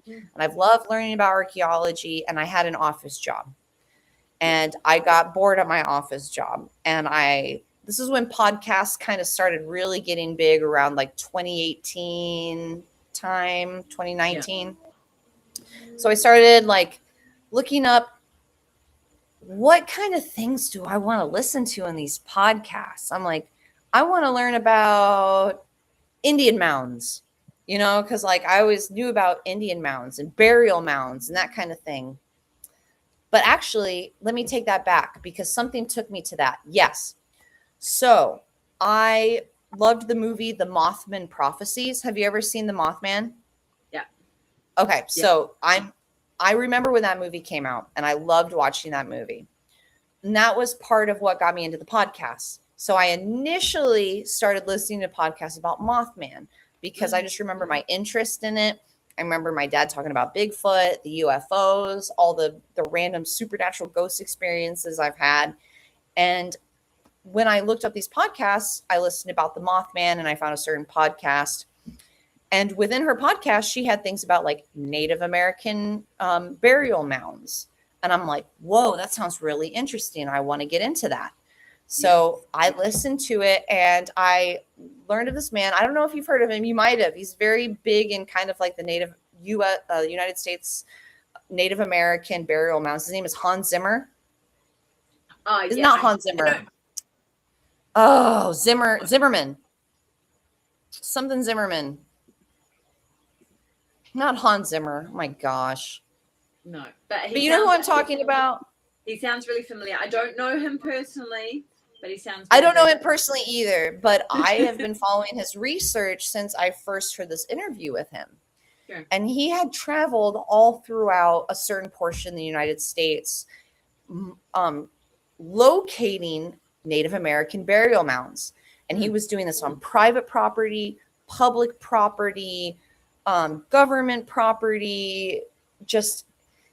And I've loved learning about archaeology, and I had an office job. And I got bored at my office job. And this is when podcasts kind of started really getting big, around like 2018 time, 2019. Yeah. So I started like looking up, what kind of things do I want to listen to in these podcasts? I'm like, I want to learn about Indian mounds, because like I always knew about Indian mounds and burial mounds and that kind of thing. But actually, let me take that back, because something took me to that. Yes. So I loved the movie The Mothman Prophecies. Have you ever seen The Mothman? Yeah. Okay. So I remember when that movie came out, and I loved watching that movie. And that was part of what got me into the podcast. So I initially started listening to podcasts about Mothman because I just remember my interest in it. I remember my dad talking about Bigfoot, the UFOs, all the random supernatural ghost experiences I've had. And when I looked up these podcasts, I listened about the Mothman, and I found a certain podcast. And within her podcast, she had things about like Native American burial mounds. And I'm like, whoa, that sounds really interesting. I want to get into that. So I listened to it, and I learned of this man. I don't know if you've heard of him. You might have. He's very big in kind of like the United States Native American burial mounds. His name is Hans Zimmer. It's not Hans Zimmer. Oh, Zimmerman. Something Zimmerman. Not Hans Zimmer. Oh my gosh. No. But you know who I'm talking about? He sounds really familiar. I don't know him personally, but he sounds I don't know him personally either, but I have been following his research since I first heard this interview with him. Sure. And he had traveled all throughout a certain portion of the United States, locating Native American burial mounds. And he was doing this on private property, public property, government property. Just,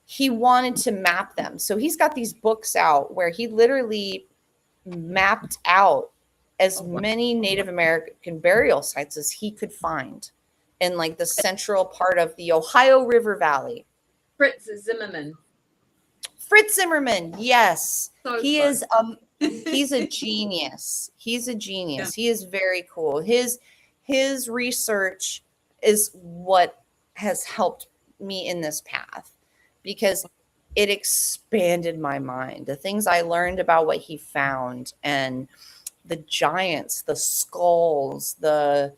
he wanted to map them. So he's got these books out where he literally mapped out as many Native American burial sites as he could find in like the central part of the Ohio River Valley. Fritz Zimmerman. Yes. So he fun. Is he's a genius. He's a genius. Yeah. He is very cool. His research is what has helped me in this path, because it expanded my mind. The things I learned about what he found, and the giants, the skulls, the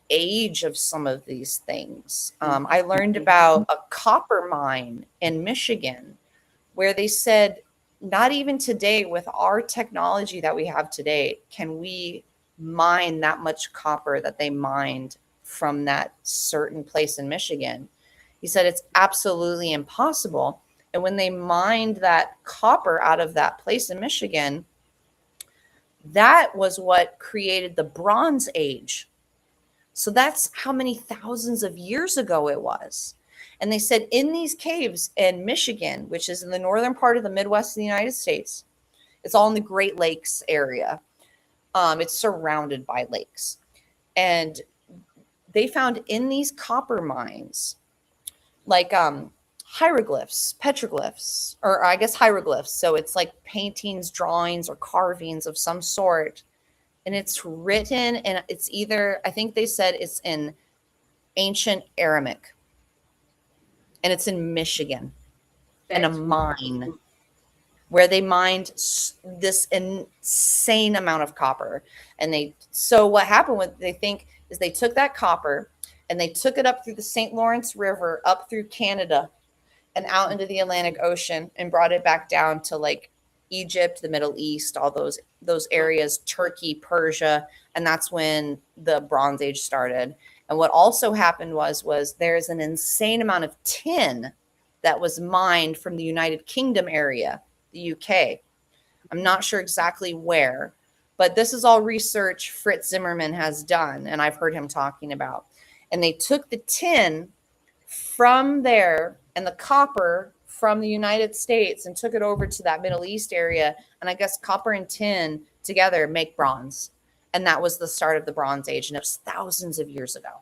age of some of these things. I learned about a copper mine in Michigan where they said, not even today, with our technology that we have today, can we mine that much copper that they mined from that certain place in Michigan. He said it's absolutely impossible. And when they mined that copper out of that place in Michigan, that was what created the Bronze Age. So that's how many thousands of years ago it was. And they said in these caves in Michigan, which is in the northern part of the Midwest of the United States, it's all in the Great Lakes area. It's surrounded by lakes. And they found in these copper mines, like hieroglyphs, petroglyphs, or I guess hieroglyphs. So it's like paintings, drawings, or carvings of some sort. And it's written, and it's either, I think they said it's in ancient Aramaic, and it's in Michigan, in a That's mine where they mined this insane amount of copper. And so what happened with, they think, is they took that copper and they took it up through the St. Lawrence River, up through Canada and out into the Atlantic Ocean, and brought it back down to like Egypt, the Middle East, all those areas, Turkey, Persia, and that's when the Bronze Age started. And what also happened was there's an insane amount of tin that was mined from the United Kingdom area, the UK. I'm not sure exactly where, but this is all research Fritz Zimmerman has done, and I've heard him talking about. And they took the tin from there and the copper from the United States and took it over to that Middle East area. And I guess copper and tin together make bronze. And that was the start of the Bronze Age. And it was thousands of years ago.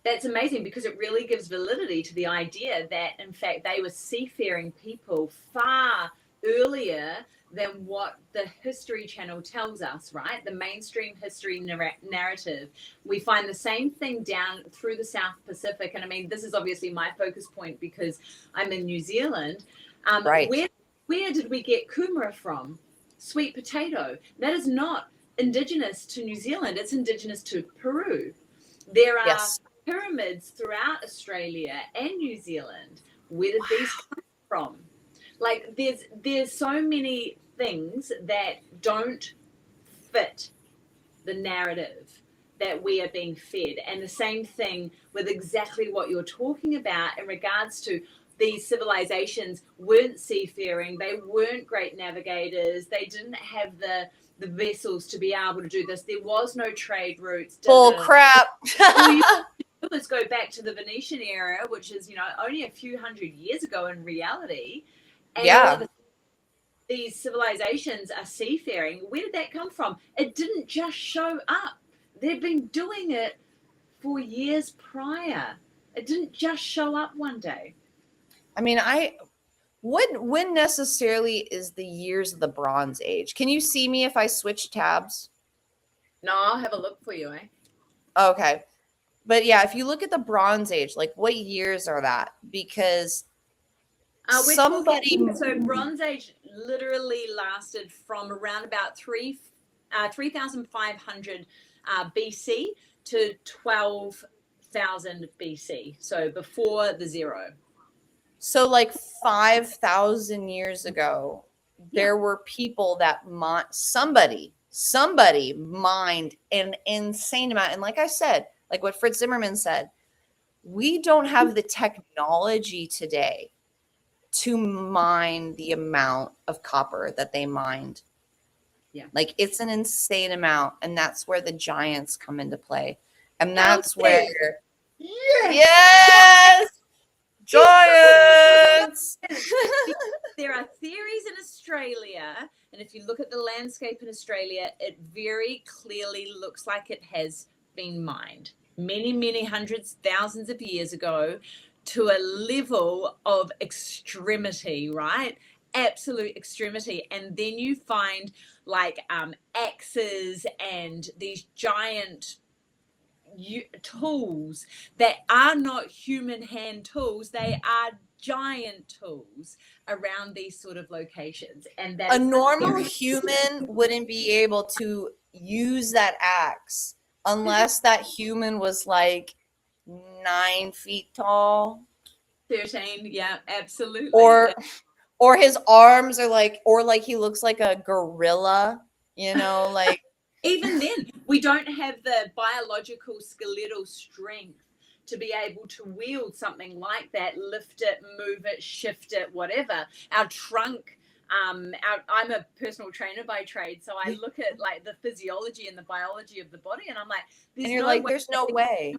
That's amazing, because it really gives validity to the idea that, in fact, they were seafaring people far earlier than what the History Channel tells us, right? The mainstream history narrative. We find the same thing down through the South Pacific. And I mean, this is obviously my focus point because I'm in New Zealand. Right. Where did we get kumara from? Sweet potato. That is not indigenous to New Zealand. It's indigenous to Peru. There are pyramids throughout Australia and New Zealand. Where did these come from? Like, there's so many things that don't fit the narrative that we are being fed. And the same thing with exactly what you're talking about in regards to these civilizations weren't seafaring, they weren't great navigators, they didn't have the vessels to be able to do this. There was no trade routes. Bull crap. Let's go back to the Venetian era, which is, only a few hundred years ago in reality. And all of these civilizations are seafaring. Where did that come from? It didn't just show up. They've been doing it for years prior. It didn't just show up one day. I mean, when necessarily is the years of the Bronze Age? Can you see me if I switch tabs? No, I'll have a look for you, Okay. But yeah, if you look at the Bronze Age, like what years are that? Because so Bronze Age literally lasted from around about 3,500 BC to 12,000 BC. So before the zero. So like 5,000 years ago, there were people that somebody mined an insane amount. And like I said, like what Fritz Zimmerman said, we don't have the technology today to mine the amount of copper that they mined. Yeah. Like it's an insane amount. And that's where the giants come into play. And that's where, yes! Giants! There are theories in Australia, and if you look at the landscape in Australia, it very clearly looks like it has been mined many, many hundreds, thousands of years ago to a level of extremity, right? Absolute extremity. And then you find like axes and these giant tools that are not human hand tools. They are giant tools around these sort of locations. And a normal human wouldn't be able to use that axe unless that human was like 9 feet tall. 13, yeah, absolutely. Or his arms are like, or like he looks like a gorilla, like. Even then, we don't have the biological skeletal strength to be able to wield something like that, lift it, move it, shift it, whatever. Our trunk, I'm a personal trainer by trade, so I look at like the physiology and the biology of the body, and I'm like, there's no way.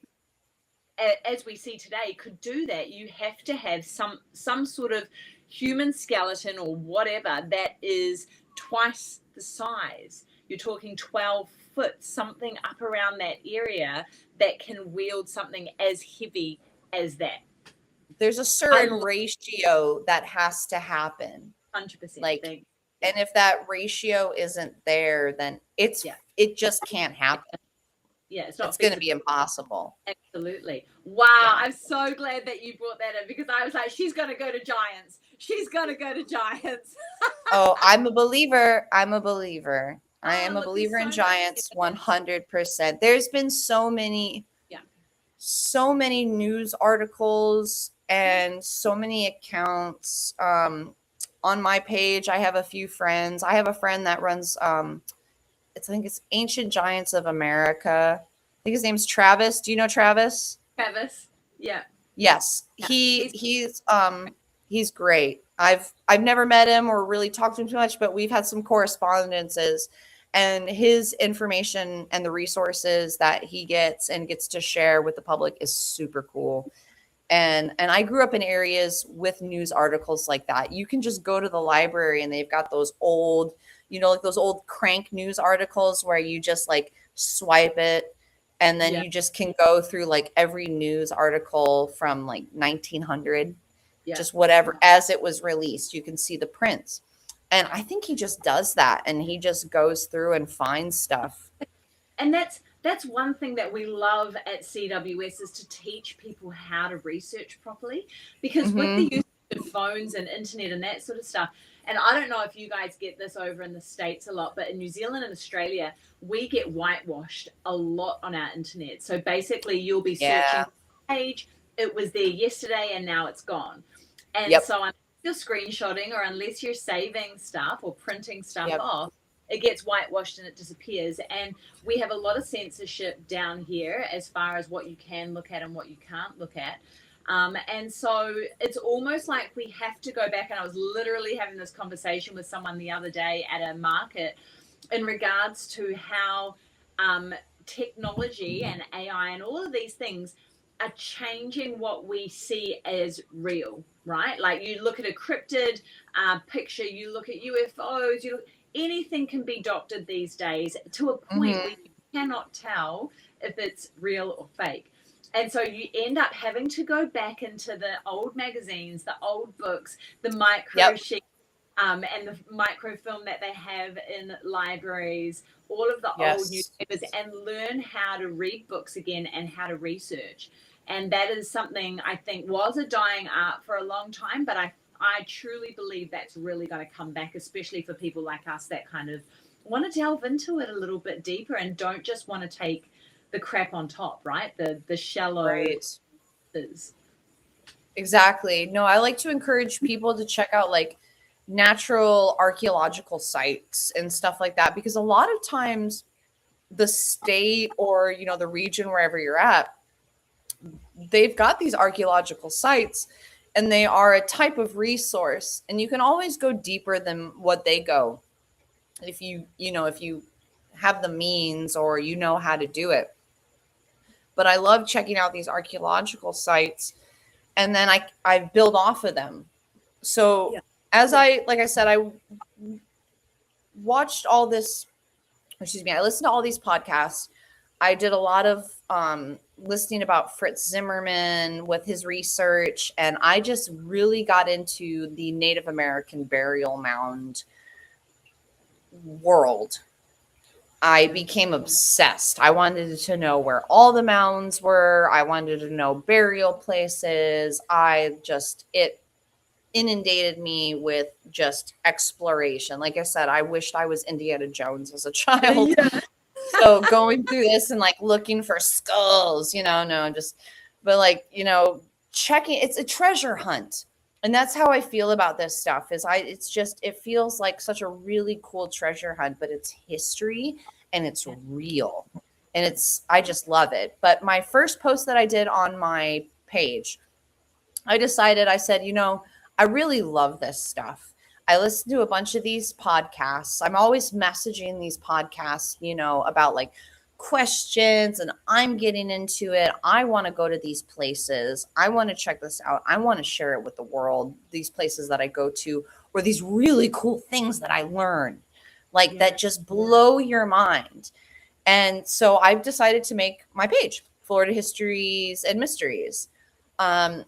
As we see today, could do that. You have to have some sort of human skeleton or whatever that is twice the size. You're talking 12 foot, something up around that area that can wield something as heavy as that. There's a certain ratio that has to happen. 100%. And if that ratio isn't there, then it just can't happen. Yeah, it's not It's going to feasible. be impossible. Absolutely. Wow. Yeah. I'm so glad that you brought that in, because I was like, she's going to go to Giants. She's going to go to Giants. Oh, I'm a believer. I'm a believer. I am a Look, there's believer in so much Giants evidence. 100%. There's been so many news articles and so many accounts on my page. I have a few friends. I have a friend that runs I think it's Ancient Giants of America. I think his name's Travis. Do you know Travis? Travis. Yeah. Yes. Yeah. He's great. I've never met him or really talked to him too much, but we've had some correspondences, and his information and the resources that he gets and gets to share with the public is super cool. And I grew up in areas with news articles like that. You can just go to the library and they've got those old, like those old crank news articles where you just like swipe it and then you just can go through like every news article from like 1900, just whatever, as it was released. You can see the prints. And I think he just does that, and he just goes through and finds stuff. And that's one thing that we love at CWS, is to teach people how to research properly, because with the use of phones and internet and that sort of stuff, and I don't know if you guys get this over in the States a lot, but in New Zealand and Australia, we get whitewashed a lot on our internet. So basically you'll be searching a page, it was there yesterday and now it's gone. And so unless you're screenshotting, or unless you're saving stuff or printing stuff off, it gets whitewashed and it disappears. And we have a lot of censorship down here as far as what you can look at and what you can't look at. And so it's almost like we have to go back. And I was literally having this conversation with someone the other day at a market in regards to how technology and AI and all of these things are changing what we see as real, right? Like you look at a cryptid picture, you look at UFOs, anything can be doctored these days to a point where you cannot tell if it's real or fake. And so you end up having to go back into the old magazines, the old books, the micro sheets, and the microfilm that they have in libraries, all of the old newspapers, and learn how to read books again and how to research. And that is something I think was a dying art for a long time, but I truly believe that's really going to come back, especially for people like us that kind of want to delve into it a little bit deeper and don't just want to take the crap on top, right? The shallow. Exactly. No, I like to encourage people to check out like natural archaeological sites and stuff like that, because a lot of times the state or, the region, wherever you're at, they've got these archaeological sites and they are a type of resource, and you can always go deeper than what they go if you have the means or how to do it. But I love checking out these archaeological sites, and then I build off of them. So like I said, I watched all this, I listened to all these podcasts. I did a lot of listening about Fritz Zimmerman with his research, and I just really got into the Native American burial mound world. I became obsessed. I wanted to know where all the mounds were. I wanted to know burial places. It inundated me with just exploration. Like I said, I wished I was Indiana Jones as a child. So going through this and like looking for skulls, checking, it's a treasure hunt. And that's how I feel about this stuff it feels like such a really cool treasure hunt, but it's history and it's real. And I just love it. But my first post that I did on my page, I said, I really love this stuff. I listen to a bunch of these podcasts. I'm always messaging these podcasts, about like questions, and I'm getting into it. I want to go to these places. I want to check this out. I want to share it with the world, these places that I go to, or these really cool things that I learn, that just blow your mind. And so I've decided to make my page, Florida Histories and Mysteries. And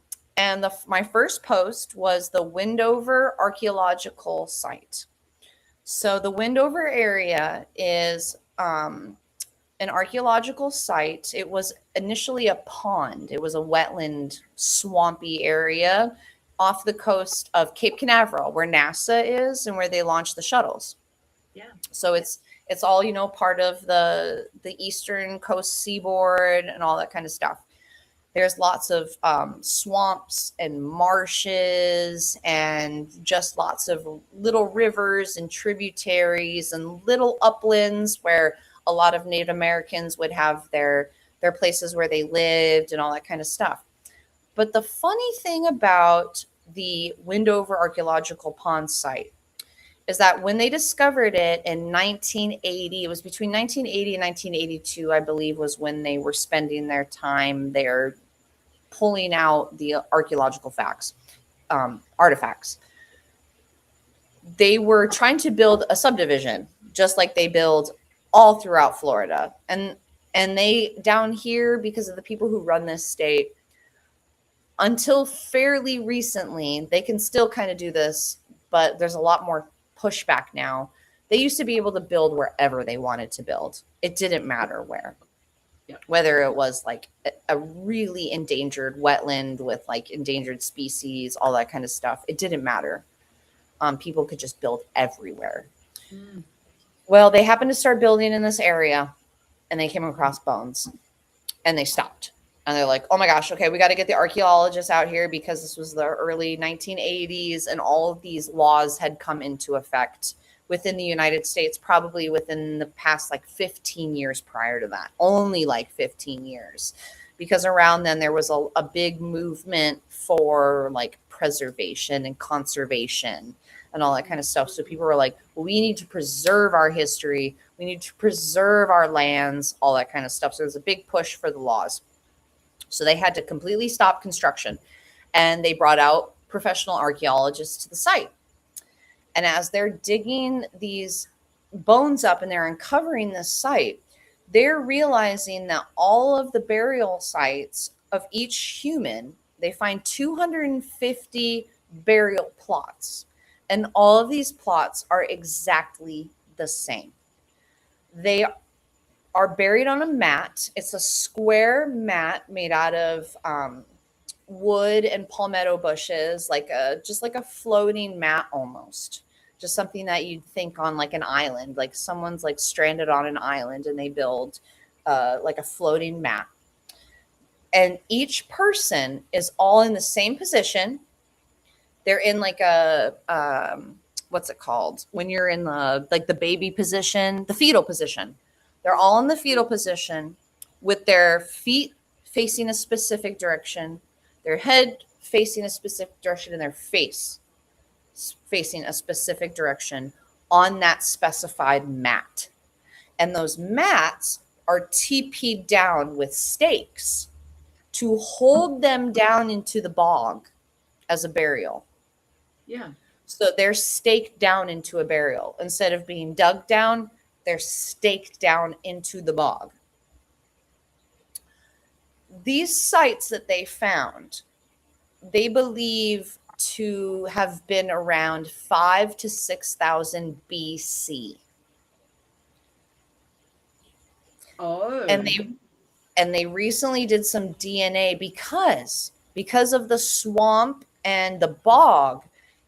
my first post was the Windover Archaeological Site. So the Windover area is an archaeological site. It was initially a pond. It was a wetland, swampy area off the coast of Cape Canaveral, where NASA is and where they launch the shuttles. Yeah. So it's all, you know, part of the eastern coast seaboard and all that kind of stuff. There's lots of swamps and marshes and just lots of little rivers and tributaries and little uplands where a lot of Native Americans would have their places where they lived and all that kind of stuff. But the funny thing about the Windover Archaeological Pond site is that when they discovered it in 1980, it was between 1980 and 1982, I believe, was when they were spending their time there pulling out the archaeological artifacts. They were trying to build a subdivision, just like they build all throughout Florida. And they, down here, because of the people who run this state, until fairly recently, they can still kind of do this, but there's a lot more pushback now. They used to be able to build wherever they wanted to build. It didn't matter where. Yeah. Whether it was like a really endangered wetland with like endangered species, all that kind of stuff. It didn't matter. People could just build everywhere. Mm. Well, they happened to start building in this area and they came across bones and they stopped. And they're like, oh my gosh, okay, we got to get the archaeologists out here because this was the early 1980s and all of these laws had come into effect within the United States, probably within the past like 15 years prior to that, only like 15 years. Because around then there was a big movement for like preservation and conservation and all that kind of stuff. So people were like, well, we need to preserve our history. We need to preserve our lands, all that kind of stuff. So there's a big push for the laws. So they had to completely stop construction and they brought out professional archaeologists to the site. And as they're digging these bones up and they're uncovering this site, they're realizing that all of the burial sites of each human, they find 250 burial plots. And all of these plots are exactly the same. They are buried on a mat. It's a square mat made out of wood and palmetto bushes, just like a floating mat almost. Just something that you'd think on like an island, like someone's like stranded on an island and they build like a floating mat. And each person is all in the same position. They're in like a what's it called? When you're in the baby position, the fetal position. They're all in the fetal position with their feet facing a specific direction, their head facing a specific direction, and their face facing a specific direction on that specified mat. And those mats are TP'd down with stakes to hold them down into the bog as a burial. Yeah. So they're staked down into a burial. Instead of being dug down, they're staked down into the bog. These sites that they found, they believe to have been around 5,000 to 6,000 BC. Oh. And they recently did some DNA because of the swamp and the bog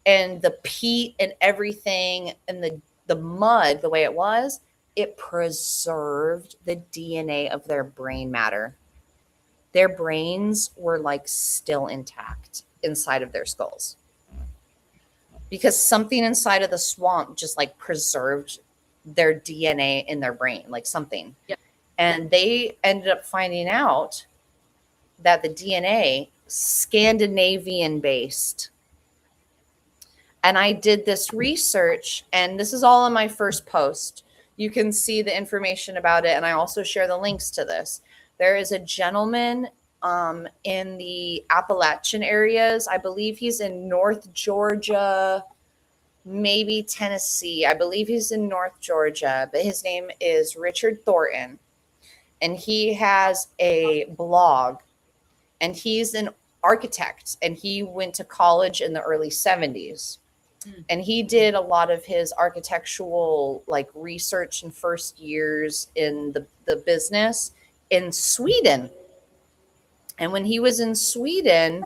and the peat and everything and the mud, the way it was, it preserved the DNA of their brain matter. Their brains were like still intact inside of their skulls because something inside of the swamp just like preserved their DNA in their brain, like something. Yep. And they ended up finding out that the DNA Scandinavian based. And I did this research, and this is all on my first post. You can see the information about it, and I also share the links to this. There is a gentleman in the Appalachian areas. I believe he's in North Georgia, maybe Tennessee. I believe he's in North Georgia, but his name is Richard Thornton. And he has a blog, and he's an architect, and he went to college in the early 70s. And he did a lot of his architectural like research and first years in the business in Sweden. And when he was in Sweden,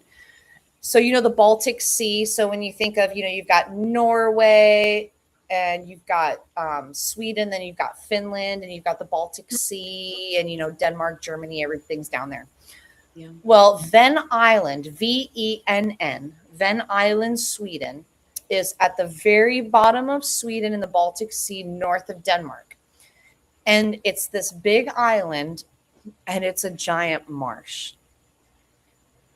so the Baltic Sea. So when you think of, you've got Norway and you've got Sweden, then you've got Finland and you've got the Baltic Sea and Denmark, Germany, everything's down there. Yeah. Well, Venn Island, Venn, Venn Island, Sweden, is at the very bottom of Sweden in the Baltic Sea, north of Denmark. And it's this big island, and it's a giant marsh.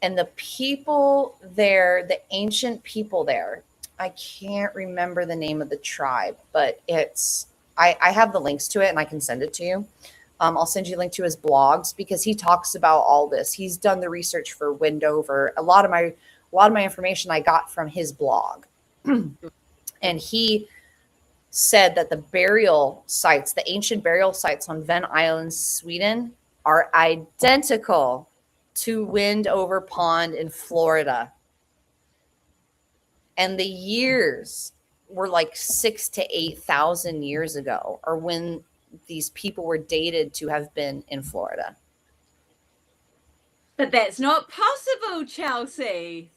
And the people there, the ancient people there, I can't remember the name of the tribe, but I have the links to it and I can send it to you. I'll send you a link to his blogs because he talks about all this. He's done the research for Wendover. A lot of my information I got from his blog. And he said that the burial sites, the ancient burial sites on Venn Island, Sweden, are identical to Wendover Pond in Florida. And the years were like 6,000 to 8,000 years ago, or when these people were dated to have been in Florida. But that's not possible, Chelsey.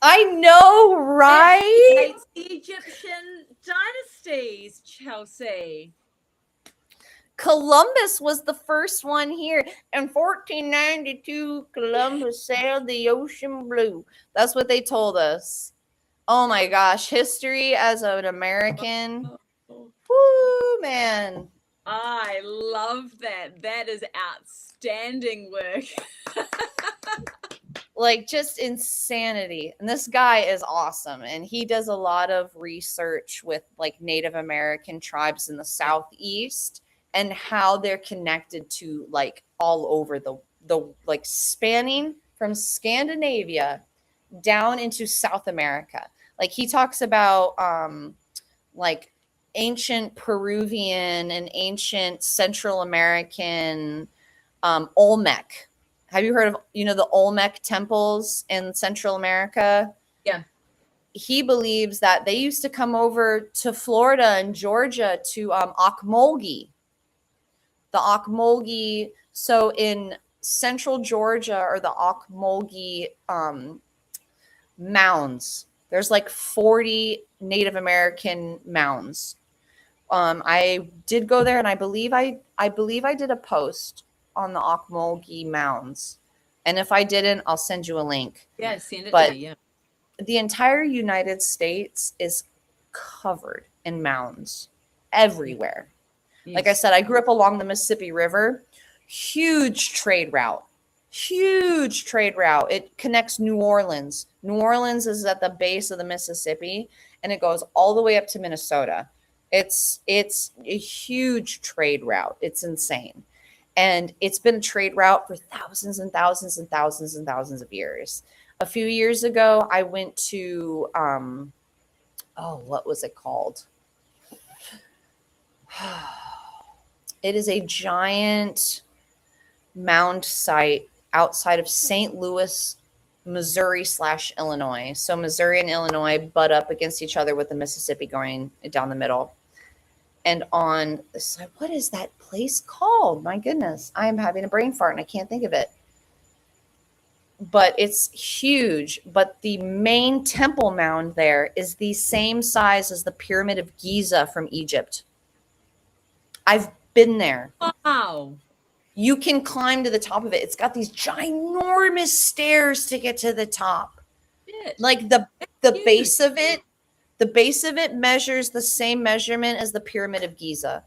I know, right? It's the Egyptian dynasties, Chelsey. Columbus was the first one here. In 1492, Columbus sailed the ocean blue. That's what they told us. Oh my gosh, history as an American. Woo, man. I love that. That is outstanding work. Like, just insanity. And this guy is awesome. And he does a lot of research with like Native American tribes in the Southeast and how they're connected to like all over the like spanning from Scandinavia down into South America. Like he talks about like ancient Peruvian and ancient Central American Olmec. Have you heard of, the Olmec temples in Central America? Yeah. He believes that they used to come over to Florida and Georgia to Ocmulgee. The Ocmulgee, so in central Georgia are the Ocmulgee mounds. There's like 40 Native American mounds. I did go there, and I believe I did a post on the Ocmulgee mounds. And if I didn't, I'll send you a link. Yeah, send it to me, yeah. The entire United States is covered in mounds everywhere. Yes. Like I said, I grew up along the Mississippi River. Huge trade route. It connects New Orleans. New Orleans is at the base of the Mississippi, and it goes all the way up to Minnesota. It's a huge trade route. It's insane. And it's been a trade route for thousands and thousands and thousands and thousands of years. A few years ago, I went to, what was it called? It is a giant mound site outside of St. Louis, Missouri / Illinois. So Missouri and Illinois butt up against each other with the Mississippi going down the middle. And on the side, what is that place called? My goodness, I am having a brain fart and I can't think of it. But it's huge. But the main temple mound there is the same size as the Pyramid of Giza from Egypt. I've been there. Wow. You can climb to the top of it. It's got these ginormous stairs to get to the top. Like the base of it. The base of it measures the same measurement as the Pyramid of Giza.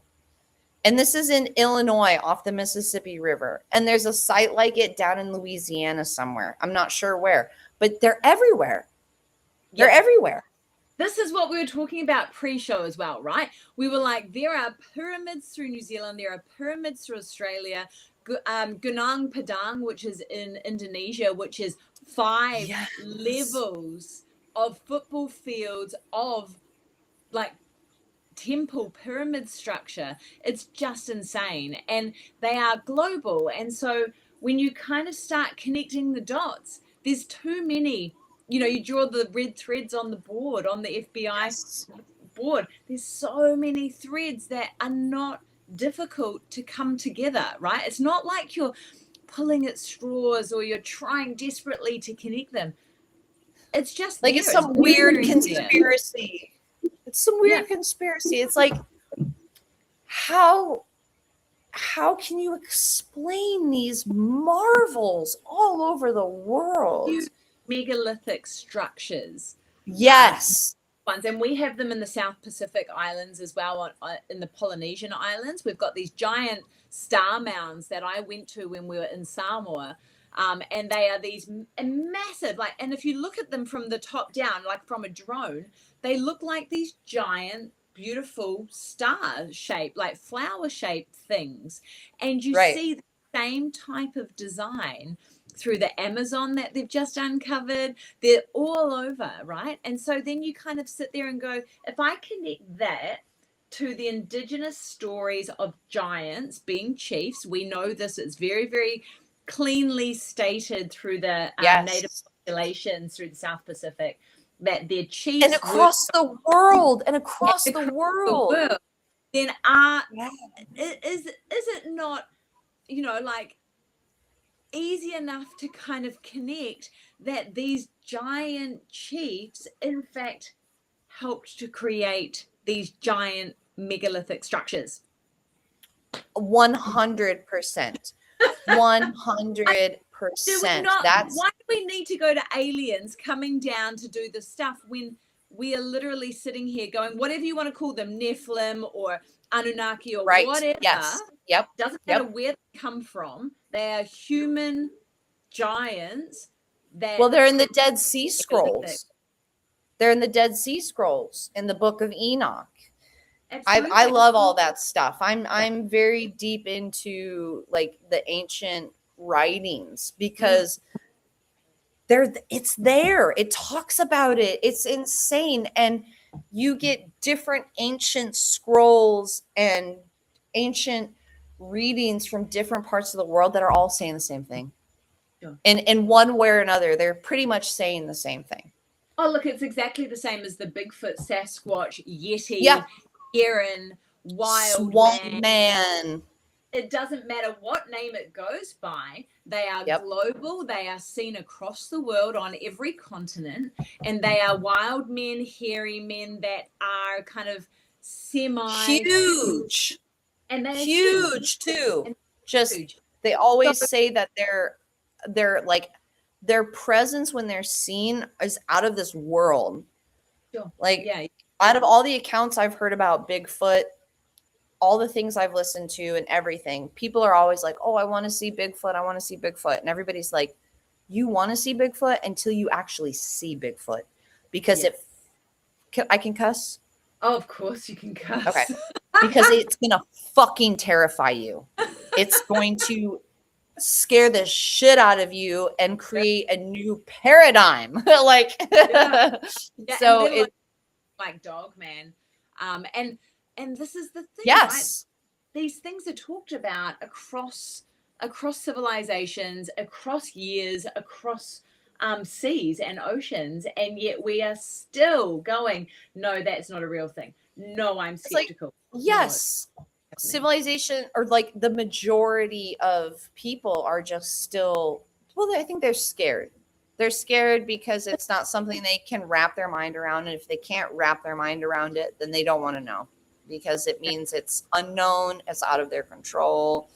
And this is in Illinois off the Mississippi River. And there's a site like it down in Louisiana somewhere. I'm not sure where, but they're everywhere. They're everywhere. This is what we were talking about pre-show as well, right? We were like, there are pyramids through New Zealand. There are pyramids through Australia. Gunung Padang, which is in Indonesia, which is 5 levels of football fields of like temple pyramid structure. It's just insane, and they are global. And so when you kind of start connecting the dots, there's too many you draw the red threads on the board, on the FBI board. There's so many threads that are not difficult to come together, right? It's not like you're pulling at straws or you're trying desperately to connect them. It's just like it's some weird conspiracy. It's some weird conspiracy. It's like, how can you explain these marvels all over the world? Megalithic structures. Yes. And we have them in the South Pacific Islands as well, in the Polynesian Islands. We've got these giant star mounds that I went to when we were in Samoa. And they are these massive, like, and if you look at them from the top down, like from a drone, they look like these giant, beautiful star shaped, like flower shaped things. And you see the same type of design through the Amazon that they've just uncovered. They're all over, right? And so then you kind of sit there and go, if I connect that to the indigenous stories of giants being chiefs, we know this is very, very cleanly stated through the native populations through the South Pacific, that their chiefs and across the world, then is it not, like, easy enough to kind of connect that these giant chiefs in fact helped to create these giant megalithic structures? 100%. 100%. Why do we need to go to aliens coming down to do the stuff when we are literally sitting here going, whatever you want to call them, Nephilim or Anunnaki or whatever. Doesn't matter where they come from. They are human giants that... Well, they're in the Dead Sea Scrolls. They're in the Dead Sea Scrolls in the Book of Enoch. I love all that stuff. I'm very deep into like the ancient writings because it's there. It talks about it. It's insane. And you get different ancient scrolls and ancient readings from different parts of the world that are all saying the same thing. Sure. And in one way or another, they're pretty much saying the same thing. Oh, look, it's exactly the same as the Bigfoot, Sasquatch, Yeti, Heron, Wild Swamp Man. It doesn't matter what name it goes by. They are global. They are seen across the world on every continent. And they are wild men, hairy men that are kind of huge. And they're huge too. Huge. They always say that they're like, their presence when they're seen is out of this world. Sure. Like, out of all the accounts I've heard about Bigfoot, all the things I've listened to and everything, people are always like, oh, I want to see Bigfoot. I want to see Bigfoot. And everybody's like, you want to see Bigfoot until you actually see Bigfoot. Because I can cuss? Oh, of course you can cuss. Okay. Because it's going to fucking terrify you. It's going to scare the shit out of you and create a new paradigm. Like, so it's like dog man. And this is the thing, right? These things are talked about across civilizations, across years, across seas and oceans, and yet we are still going, no, that's not a real thing. No, I'm skeptical. Like, yes. Civilization, or like the majority of people are just still, well, I think they're scared. They're scared because it's not something they can wrap their mind around. And if they can't wrap their mind around it, then they don't want to know, because it means it's unknown, it's out of their control,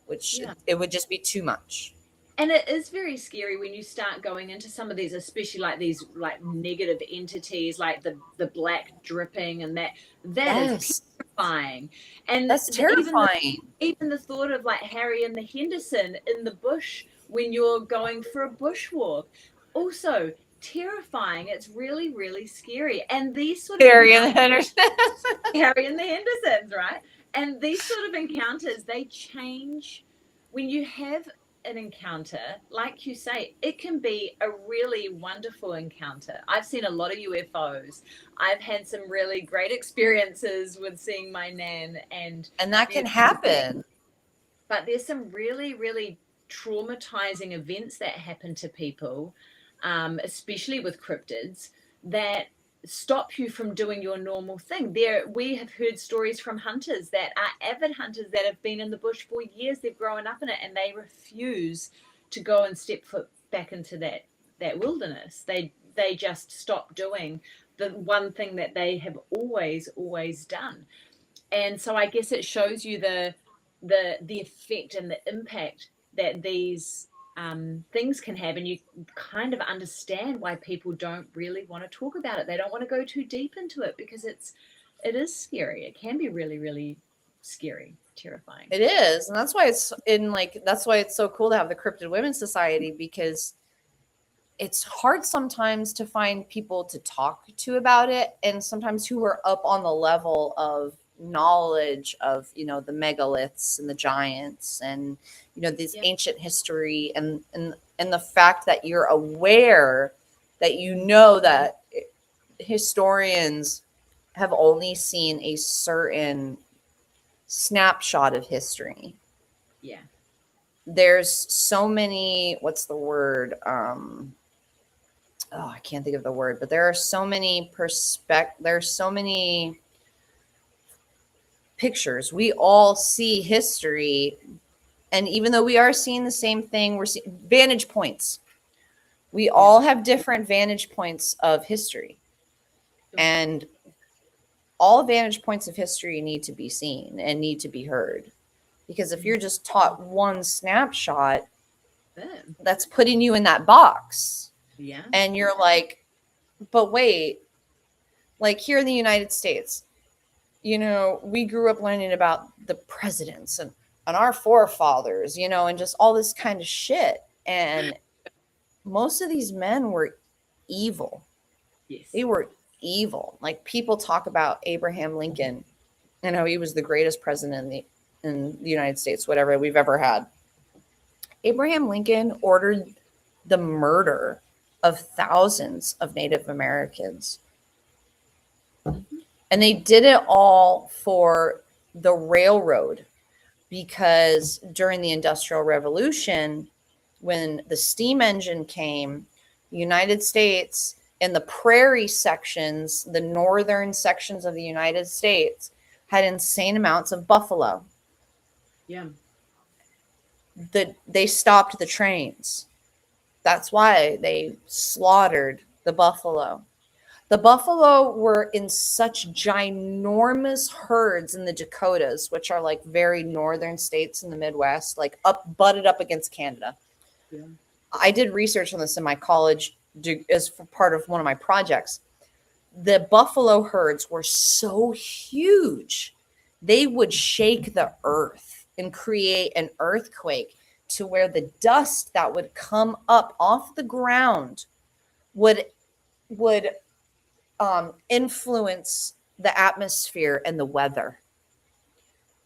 which it would just be too much. And it is very scary when you start going into some of these, especially like these like negative entities, like the black dripping, and that is terrifying. And that's terrifying. Even the thought of like Harry and the Henderson in the bush when you're going for a bushwalk, also terrifying. It's really, really scary. And these sort of Harry and the Hendersons, right? And these sort of encounters, they change when you have an encounter. Like you say, it can be a really wonderful encounter. I've seen a lot of UFOs. I've had some really great experiences with seeing my nan, and that can happen. But there's some really, really traumatizing events that happen to people especially with cryptids, that stop you from doing your normal thing. We have heard stories from hunters that are avid hunters that have been in the bush for years. They've grown up in it, and they refuse to go and step foot back into that wilderness. They just stop doing the one thing that they have always done. And so I guess it shows you the effect and the impact that these things can have, and you kind of understand why people don't really want to talk about it. They don't want to go too deep into it because it is scary. It can be really, really scary, terrifying. It is, and that's why it's so cool to have the Cryptid Women's Society, because it's hard sometimes to find people to talk to about it, and sometimes who are up on the level of knowledge of the megaliths and the giants and this ancient history, and the fact that you're aware that that historians have only seen a certain snapshot of history. Yeah. There's so many, what's the word? I can't think of the word, but there are so many there's so many pictures. We all see history, and even though we are seeing the same thing, we're seeing vantage points. We all have different vantage points of history, and all vantage points of history need to be seen and need to be heard, because if you're just taught one snapshot, that's putting you in that box. Yeah. And you're like, but wait, like here in the United States, we grew up learning about the presidents and our forefathers, and just all this kind of shit. And most of these men were evil. Yes. They were evil. Like, people talk about Abraham Lincoln and how he was the greatest president in the United States, whatever we've ever had. Abraham Lincoln ordered the murder of thousands of Native Americans. And they did it all for the railroad, because during the Industrial Revolution, when the steam engine came, the United States, in the prairie sections, the northern sections of the United States, had insane amounts of buffalo. Yeah. They stopped the trains. That's why they slaughtered the buffalo. The buffalo were in such ginormous herds in the Dakotas, which are like very northern states in the Midwest, like butted up against Canada. Yeah. I did research on this in my college as part of one of my projects. The buffalo herds were so huge, they would shake the earth and create an earthquake, to where the dust that would come up off the ground would influence the atmosphere and the weather.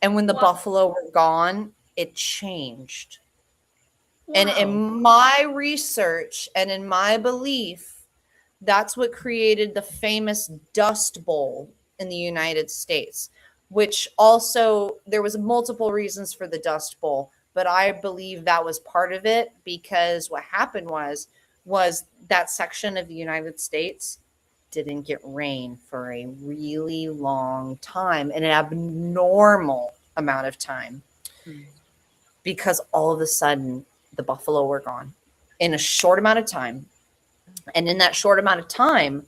And when the buffalo were gone, it changed. Wow. And in my research and in my belief, that's what created the famous Dust Bowl in the United States, which also, there was multiple reasons for the Dust Bowl, but I believe that was part of it, because what happened was that section of the United States didn't get rain for a really long time, an abnormal amount of time, because all of a sudden the buffalo were gone in a short amount of time. And in that short amount of time,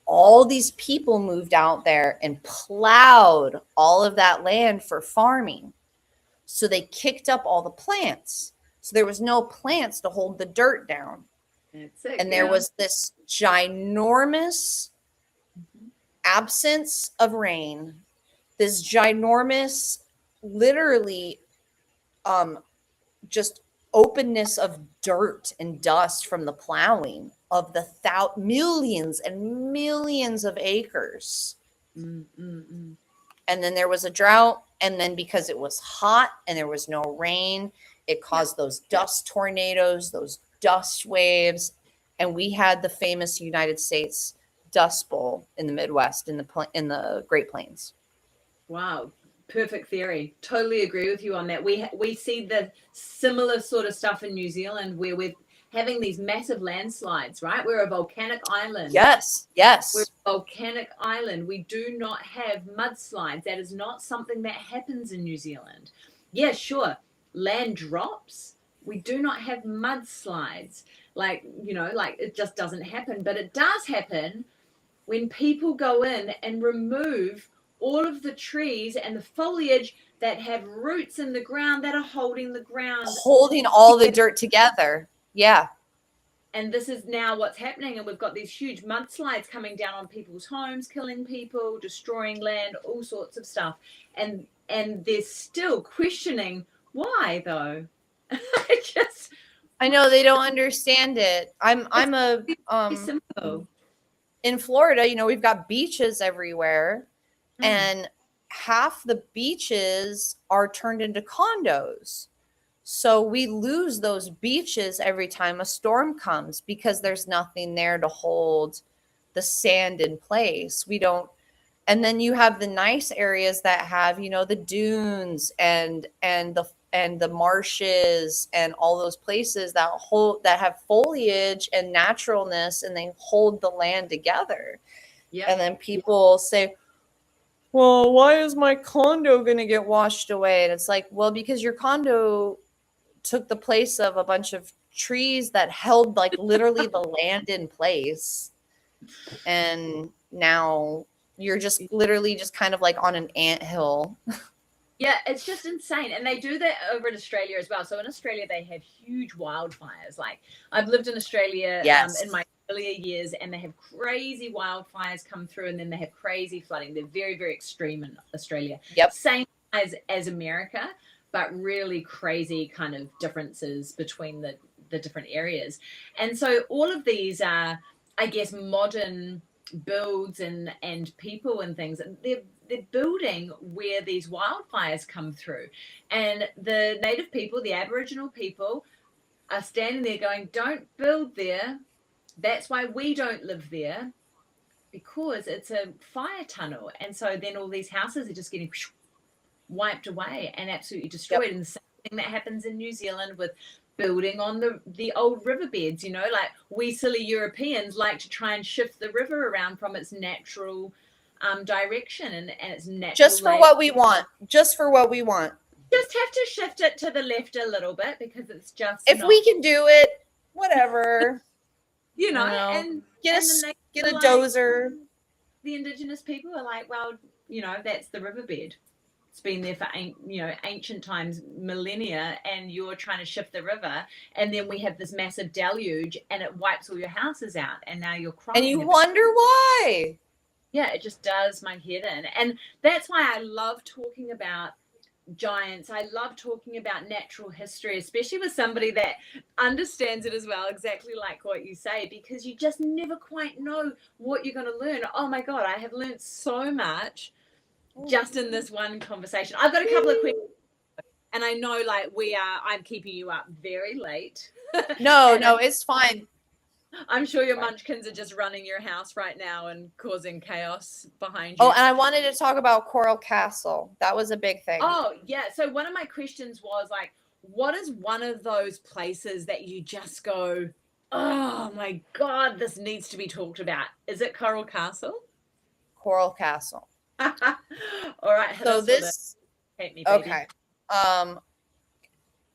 all these people moved out there and plowed all of that land for farming. So they kicked up all the plants. So there was no plants to hold the dirt down. That's it, and there was this ginormous absence of rain, this ginormous, literally, just openness of dirt and dust from the plowing of the millions and millions of acres. And then there was a drought. And then because it was hot and there was no rain, it caused those dust tornadoes, those dust waves. And we had the famous United States Dust Bowl in the Midwest, in the Great Plains. Wow. Perfect theory. Totally agree with you on that. We see the similar sort of stuff in New Zealand, where we've having these massive landslides, right? We're a volcanic island. Yes. We're a volcanic island. We do not have mudslides. That is not something that happens in New Zealand. Yeah, sure. Land drops. We do not have mudslides. Like, like it just doesn't happen. But it does happen when people go in and remove all of the trees and the foliage that have roots in the ground that are holding the ground. Holding all the dirt together. Yeah. And this is now what's happening. And we've got these huge mudslides coming down on people's homes, killing people, destroying land, all sorts of stuff. And they're still questioning why, though. I know they don't understand it. Simple. In Florida, we've got beaches everywhere, and half the beaches are turned into condos. So we lose those beaches every time a storm comes because there's nothing there to hold the sand in place. We don't. And then you have the nice areas that have, the dunes and the marshes and all those places that have foliage and naturalness, and they hold the land together. Yeah. And then people say, well, why is my condo going to get washed away? And it's like, well, because your condo took the place of a bunch of trees that held like literally the land in place. And now you're just literally just kind of like on an anthill. Yeah, it's just insane. And they do that over in Australia as well. So in Australia, they have huge wildfires. Like, I've lived in Australia in my earlier years, and they have crazy wildfires come through, and then they have crazy flooding. They're very, very extreme in Australia. Yep. Same as America, but really crazy kind of differences between the different areas. And so all of these are, I guess, modern builds and people and things, they're building where these wildfires come through. And the native people, the Aboriginal people, are standing there going, don't build there. That's why we don't live there, because it's a fire tunnel. And so then all these houses are just getting wiped away and absolutely destroyed. Yep. And the same thing that happens in New Zealand with building on the old riverbeds, like we silly Europeans like to try and shift the river around from its natural direction and its natural just for what we want. Just have to shift it to the left a little bit, because it's just if we can do it, whatever. And get a dozer. The Indigenous people are like, well, that's the riverbed. It's been there for ancient times, millennia, and you're trying to shift the river, and then we have this massive deluge, and it wipes all your houses out, and now you're crying. And you wonder why. Yeah, it just does my head in. And that's why I love talking about giants. I love talking about natural history, especially with somebody that understands it as well, exactly like what you say, because you just never quite know what you're going to learn. Oh my God, I have learned so much just in this one conversation. I've got a couple of questions, and I know I'm keeping you up very late. No, it's fine. I'm sure your munchkins are just running your house right now and causing chaos behind you. Oh, and I wanted to talk about Coral Castle. That was a big thing. Oh, yeah. So one of my questions was like, what is one of those places that you just go, oh my God, this needs to be talked about? Is it Coral Castle? Coral Castle. All right. So this, hate me, baby. Okay.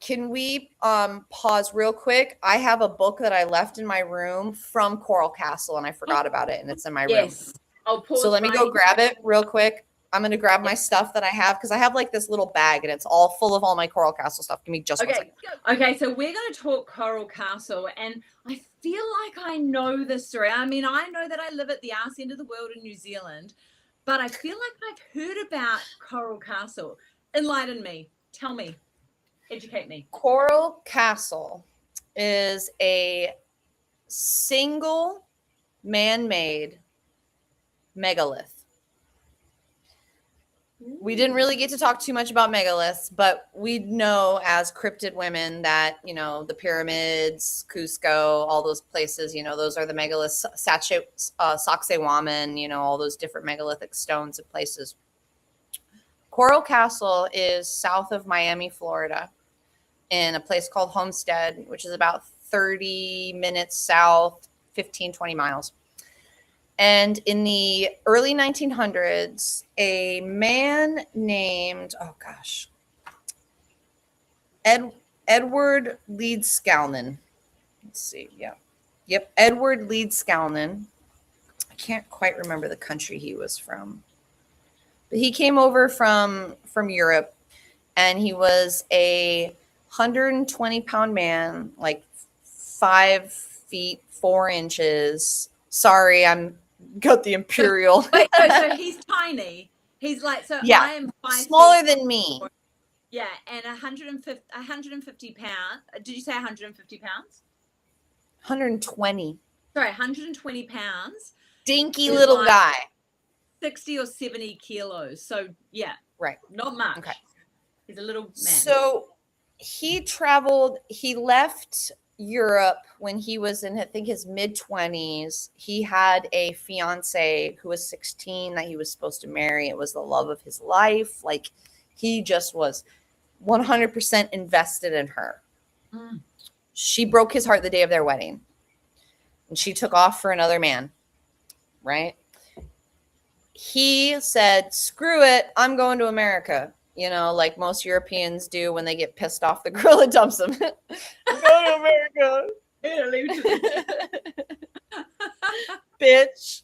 Can we pause real quick? I have a book that I left in my room from Coral Castle, and I forgot about it, and it's in my room. I'll pause. So let me go grab it real quick. I'm going to grab my stuff that I have, because I have like this little bag, and it's all full of all my Coral Castle stuff. Give me just 1 second. Okay, so we're going to talk Coral Castle, and I feel like I know this story. I mean, I know that I live at the arse end of the world in New Zealand, but I feel like I've heard about Coral Castle. Enlighten me. Tell me. Educate me. Coral Castle is a single man-made megalith. We didn't really get to talk too much about megaliths, but we know as cryptid women that, the pyramids, Cusco, all those places, those are the megaliths, Sacsayhuaman, all those different megalithic stones and places. Coral Castle is south of Miami, Florida, in a place called Homestead, which is about 30 minutes south, 15, 20 miles. And in the early 1900s, a man named, Edward Leedskalnin. Let's see. Yeah. Yep. Edward Leedskalnin. I can't quite remember the country he was from. But he came over from Europe, and he was a 120-pound man, like 5 feet 4 inches. Sorry, I'm got the imperial. Wait, so he's tiny. He's like, so yeah, I am 5 smaller feet than me. Yeah, and 150 pounds. Did you say 150 pounds? 120. Sorry, 120 pounds. Dinky little like guy. 60 or 70 kilos. So yeah, right. Not much. Okay. He's a little man. So he traveled. He left Europe when he was in, I think, his mid-20s. He had a fiance who was 16 that he was supposed to marry. It was the love of his life. Like, he just was 100% invested in her. She broke his heart the day of their wedding, and she took off for another man, right? He said, screw it, I'm going to America. You know, like most Europeans do when they get pissed off, the girl that dumps them. I'm going to America. Yeah, leave it to bitch.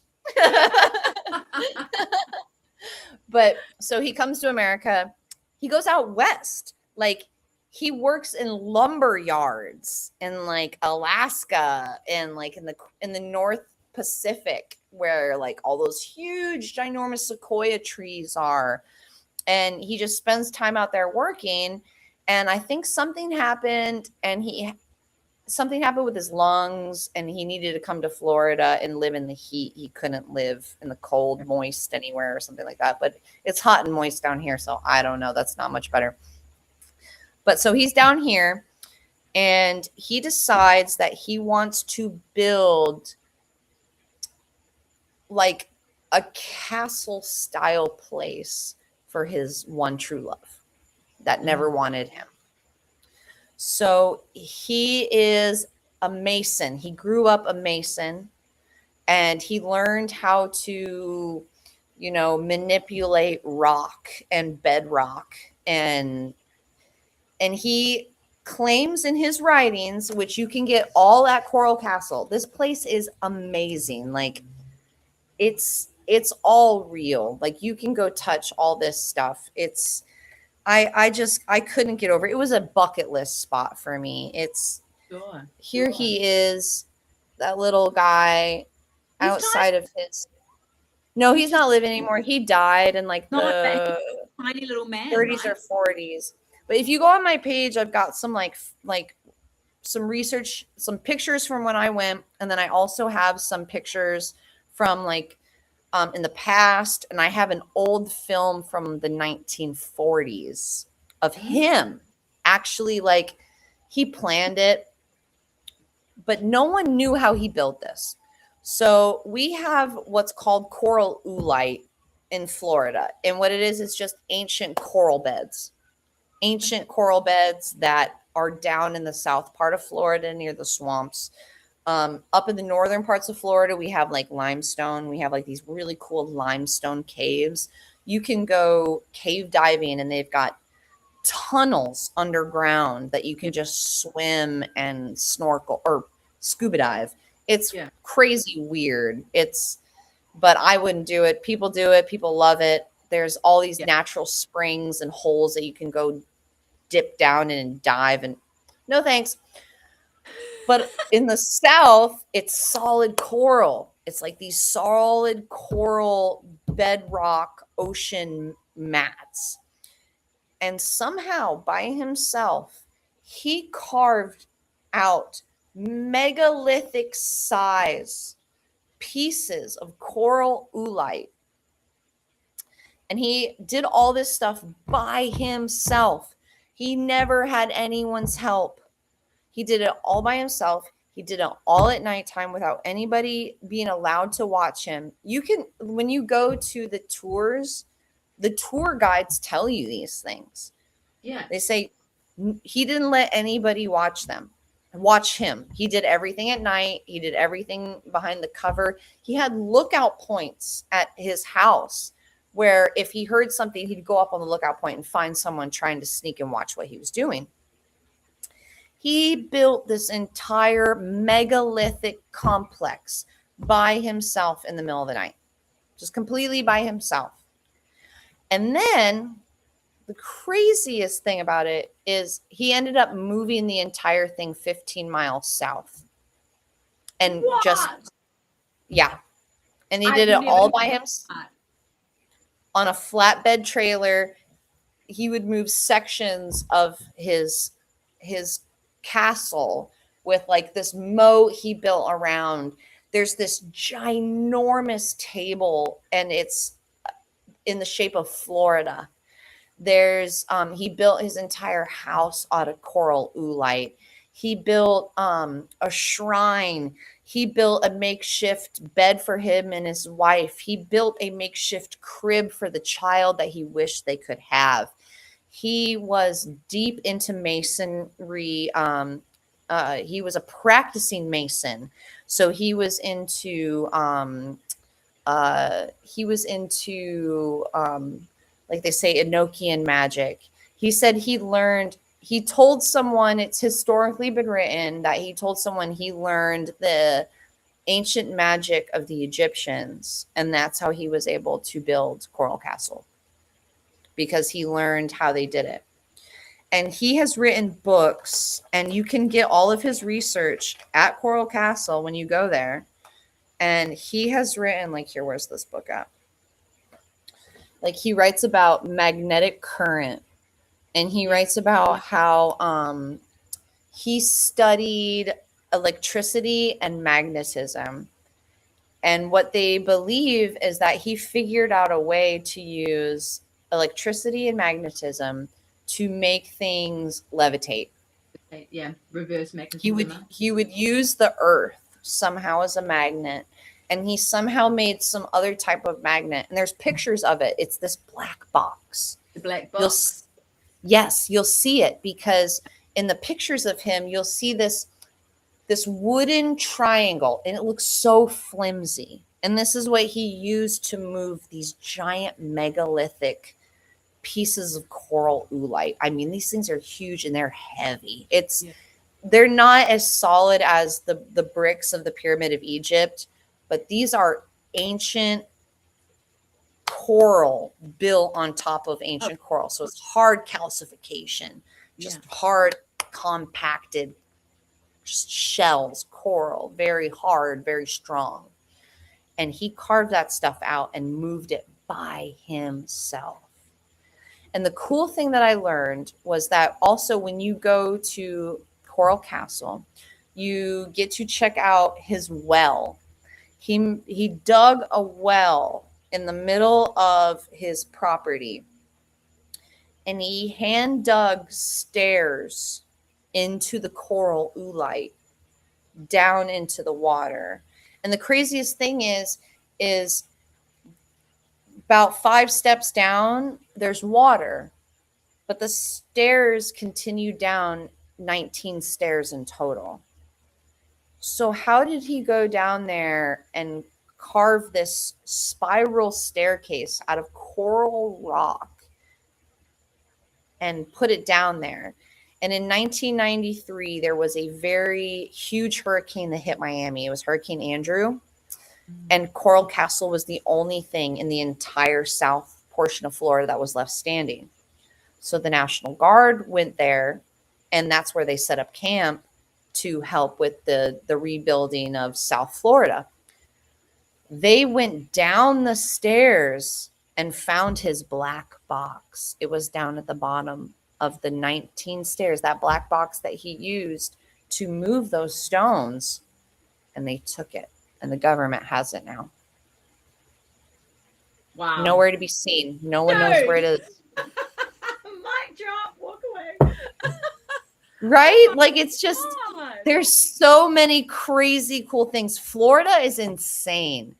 But so he comes to America. He goes out west. Like, he works in lumber yards in like Alaska and like in the North Pacific, where like all those huge ginormous sequoia trees are. And he just spends time out there working. And I think something happened, and something happened with his lungs, and he needed to come to Florida and live in the heat. He couldn't live in the cold, moist anywhere or something like that. But it's hot and moist down here, so I don't know. That's not much better. But so he's down here, and he decides that he wants to build like a castle style place for his one true love that never wanted him. So he is a mason. He grew up a mason, and he learned how to, you know, manipulate rock and bedrock. And he claims in his writings, which you can get all at Coral Castle. This place is amazing. Like, it's all real. Like, you can go touch all this stuff. It's, I couldn't get over it. It was a bucket list spot for me. It's here. He is, that little guy outside of his. No, he's not living anymore. He died in like the tiny little man, 30s or 40s. But if you go on my page, I've got some like some research, some pictures from when I went, and then I also have some pictures from like in the past, and I have an old film from the 1940s of him. Actually, like, he planned it, but no one knew how he built this. So we have what's called coral oolite in Florida, and what it is just ancient coral beds. Ancient coral beds that are down in the south part of Florida near the swamps. Up in the northern parts of Florida, we have like limestone. We have like these really cool limestone caves. You can go cave diving, and they've got tunnels underground that you can just swim and snorkel or scuba dive. It's crazy weird. But I wouldn't do it. People do it. People love it. There's all these natural springs and holes that you can go dip down in and dive, and no thanks. But in the south, it's solid coral. It's like these solid coral bedrock ocean mats. And somehow, by himself, he carved out megalithic size pieces of coral oolite. And he did all this stuff by himself. He never had anyone's help. He did it all by himself. He did it all at nighttime without anybody being allowed to watch him. You can, when you go to the tours, the tour guides tell you these things. Yeah. They say he didn't let anybody watch them. Watch him. He did everything at night. He did everything behind the cover. He had lookout points at his house where if he heard something, he'd go up on the lookout point and find someone trying to sneak and watch what he was doing. He built this entire megalithic complex by himself in the middle of the night, just completely by himself. And then the craziest thing about it is he ended up moving the entire thing 15 miles south. And yeah. And he did it all by himself on a flatbed trailer. He would move sections of his castle with like this moat he built around. There's this ginormous table and it's in the shape of Florida. There's he built his entire house out of coral oolite. He built a shrine. He built a makeshift bed for him and his wife. He built a makeshift crib for the child that he wished they could have. He was deep into masonry. He was a practicing mason, so he was into like they say, Enochian magic. He said he told someone, it's historically been written that he told someone he learned the ancient magic of the Egyptians. And that's how he was able to build Coral Castle, because he learned how they did it. And he has written books, and you can get all of his research at Coral Castle when you go there. And he has written, like, here, where's this book at? Like, he writes about magnetic current, and he writes about how he studied electricity and magnetism. And what they believe is that he figured out a way to use electricity and magnetism to make things levitate. Yeah, reverse magnetism. He would use the earth somehow as a magnet. And he somehow made some other type of magnet. And there's pictures of it. It's this black box. The black box? You'll see it, because in the pictures of him, you'll see this wooden triangle. And it looks so flimsy. And this is what he used to move these giant megalithic pieces of coral oolite. I mean, these things are huge and they're heavy. They're not as solid as the bricks of the Pyramid of Egypt. But these are ancient coral built on top of ancient coral. So it's hard calcification, just hard, compacted just shells, coral, very hard, very strong. And he carved that stuff out and moved it by himself. And the cool thing that I learned was that also when you go to Coral Castle, you get to check out his well. He dug a well in the middle of his property, and he hand dug stairs into the coral oolite down into the water. And the craziest thing is about 5 steps down, there's water, but the stairs continue down 19 stairs in total. So how did he go down there and carve this spiral staircase out of coral rock and put it down there? And in 1993, there was a very huge hurricane that hit Miami. It was Hurricane Andrew. And Coral Castle was the only thing in the entire south portion of Florida that was left standing. So the National Guard went there, and that's where they set up camp to help with the rebuilding of South Florida. They went down the stairs and found his black box. It was down at the bottom of the 19 stairs, that black box that he used to move those stones, and they took it, and the government has it now. Wow. Nowhere to be seen. No one knows where it is. Mic drop, walk away. Right? Like, it's just, there's so many crazy cool things. Florida is insane.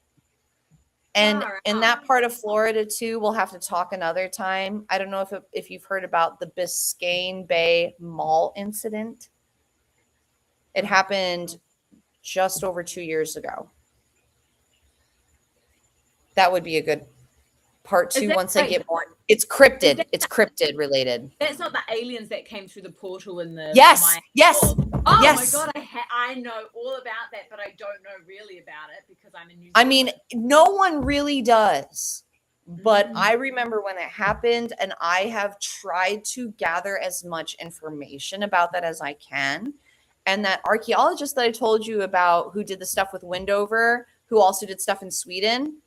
And in that part of Florida too, we'll have to talk another time. I don't know if you've heard about the Biscayne Bay Mall incident. It happened just over 2 years ago. That would be a good part two once I get more. It's cryptid. It's cryptid related. That's not the aliens that came through the portal in the yes. Oh yes. my god, I know all about that, but I don't know really about it because I'm in New Zealand. I mean, no one really does. But I remember when it happened, and I have tried to gather as much information about that as I can. And that archaeologist that I told you about who did the stuff with Wendover, who also did stuff in Sweden,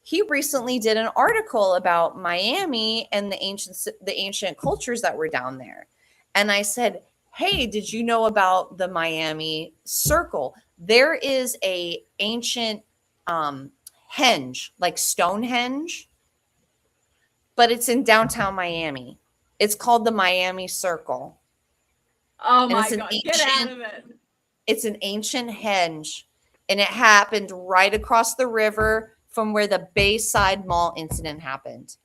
he recently did an article about Miami and the ancient cultures that were down there. And I said, hey, did you know about the Miami Circle? There is a ancient henge, like Stonehenge, but it's in downtown Miami. It's called the Miami Circle. Oh my God, get out of it. It's an ancient henge, and it happened right across the river from where the Bayside Mall incident happened.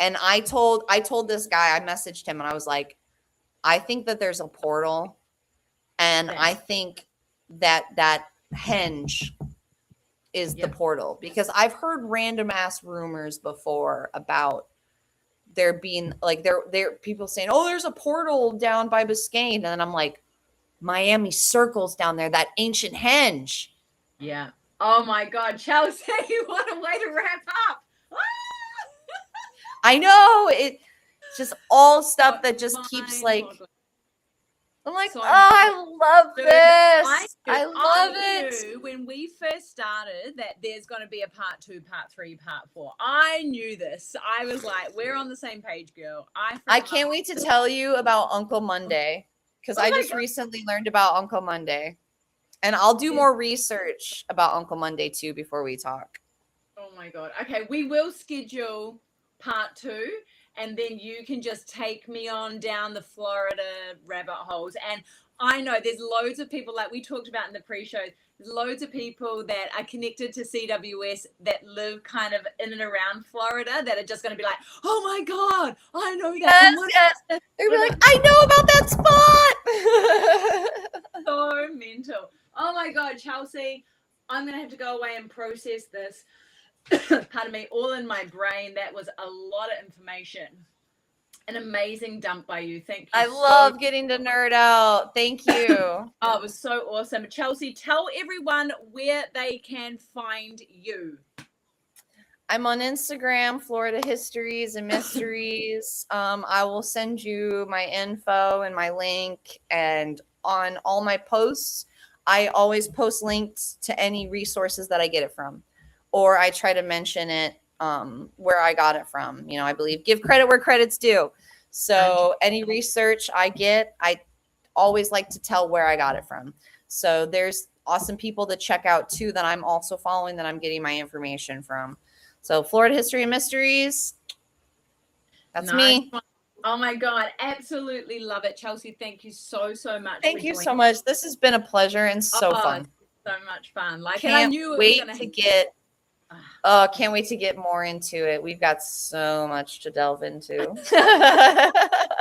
And I told this guy, I messaged him and I was like, I think that there's a portal, and I think that henge is the portal, because I've heard random ass rumors before about there being like there people saying, oh, there's a portal down by Biscayne, and then I'm like, Miami Circle's down there, that ancient henge. Yeah. Oh my God, Chelsey, what a way to wrap up. I know, it's just all stuff that just keeps like, I'm like, I love this. I love it. When we first started that there's going to be a part 2, part 3, part 4. I knew this. I was like, we're on the same page, girl. I can't wait to tell you about Uncle Monday, because I just recently learned about Uncle Monday. And I'll do more research about Uncle Monday too before we talk. Oh my God. Okay, we will schedule part 2. And then you can just take me on down the Florida rabbit holes. And I know there's loads of people, like we talked about in the pre-show, there's loads of people that are connected to CWS that live kind of in and around Florida that are just going to be like, oh my God, I know that. Yes. They're like, I know about that spot. So mental. Oh my God, Chelsey, I'm going to have to go away and process this. Pardon me, all in my brain. That was a lot of information. An amazing dump by you. Thank you. I love getting to nerd out. Thank you. Oh, it was so awesome. Chelsey, tell everyone where they can find you. I'm on Instagram, Florida Histories and Mysteries. I will send you my info and my link, and on all my posts, I always post links to any resources that I get it from. Or I try to mention it where I got it from. You know, I believe give credit where credit's due. So any research I get, I always like to tell where I got it from. So there's awesome people to check out too that I'm also following, that I'm getting my information from. So Florida History and Mysteries, that's me. Oh my God, absolutely love it. Chelsey, thank you so much. Thank you so much. This has been a pleasure and so fun. So much fun. Like, can't wait to get more into it. We've got so much to delve into.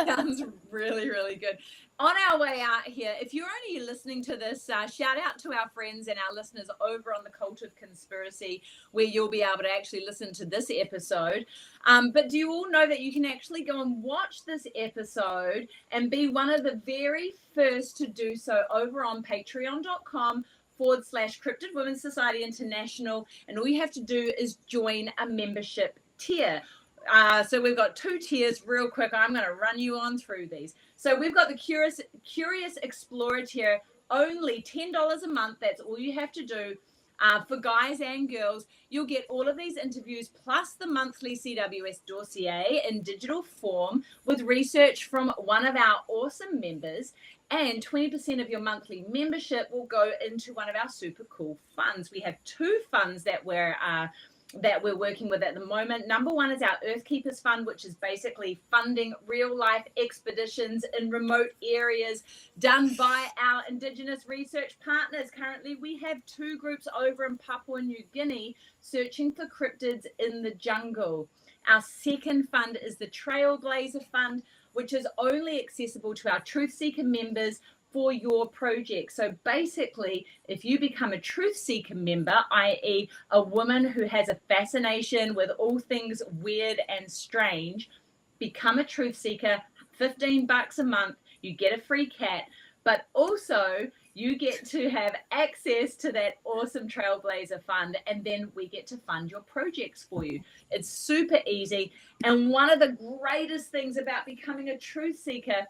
Sounds really, really good. On our way out here, if you're only listening to this, shout out to our friends and our listeners over on the Cult of Conspiracy, where you'll be able to actually listen to this episode. But do you all know that you can actually go and watch this episode and be one of the very first to do so over on patreon.com/Cryptid Women's Society International, and all you have to do is join a membership tier. So we've got 2 tiers. Real quick, I'm going to run you on through these. So we've got the Curious Explorer tier, only $10 a month. That's all you have to do. For guys and girls, you'll get all of these interviews plus the monthly CWS dossier in digital form with research from one of our awesome members. And 20% of your monthly membership will go into one of our super cool funds. We have 2 funds that we're working with at the moment. Number 1 is our Earth Keepers Fund, which is basically funding real life expeditions in remote areas done by our Indigenous research partners. Currently, we have 2 groups over in Papua New Guinea searching for cryptids in the jungle. Our second fund is the Trailblazer Fund, which is only accessible to our Truth Seeker members for your project. So basically, if you become a Truth Seeker member, i.e. a woman who has a fascination with all things weird and strange, become a Truth Seeker, $15 a month, you get a free cat, but also you get to have access to that awesome Trailblazer fund, and then we get to fund your projects for you. It's super easy. And one of the greatest things about becoming a Truth Seeker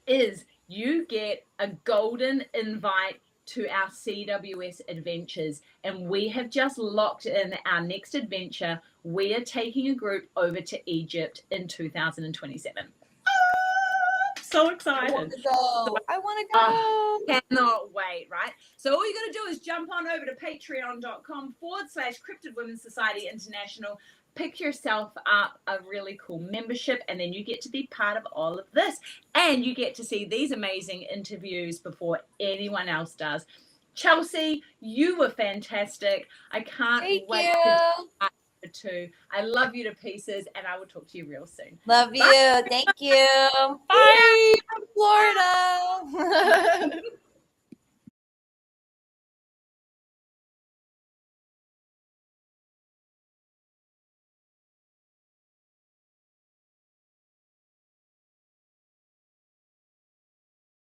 is you get a golden invite to our CWS adventures, and we have just locked in our next adventure. We are taking a group over to Egypt in 2027. So excited. I want to go. Cannot wait, right? So all you got to do is jump on over to patreon.com/Cryptid Women's Society International. Pick yourself up a really cool membership, and then you get to be part of all of this. And you get to see these amazing interviews before anyone else does. Chelsey, you were fantastic. I can't wait to too. I love you to pieces, and I will talk to you real soon. Love you. Thank you. Bye from Florida.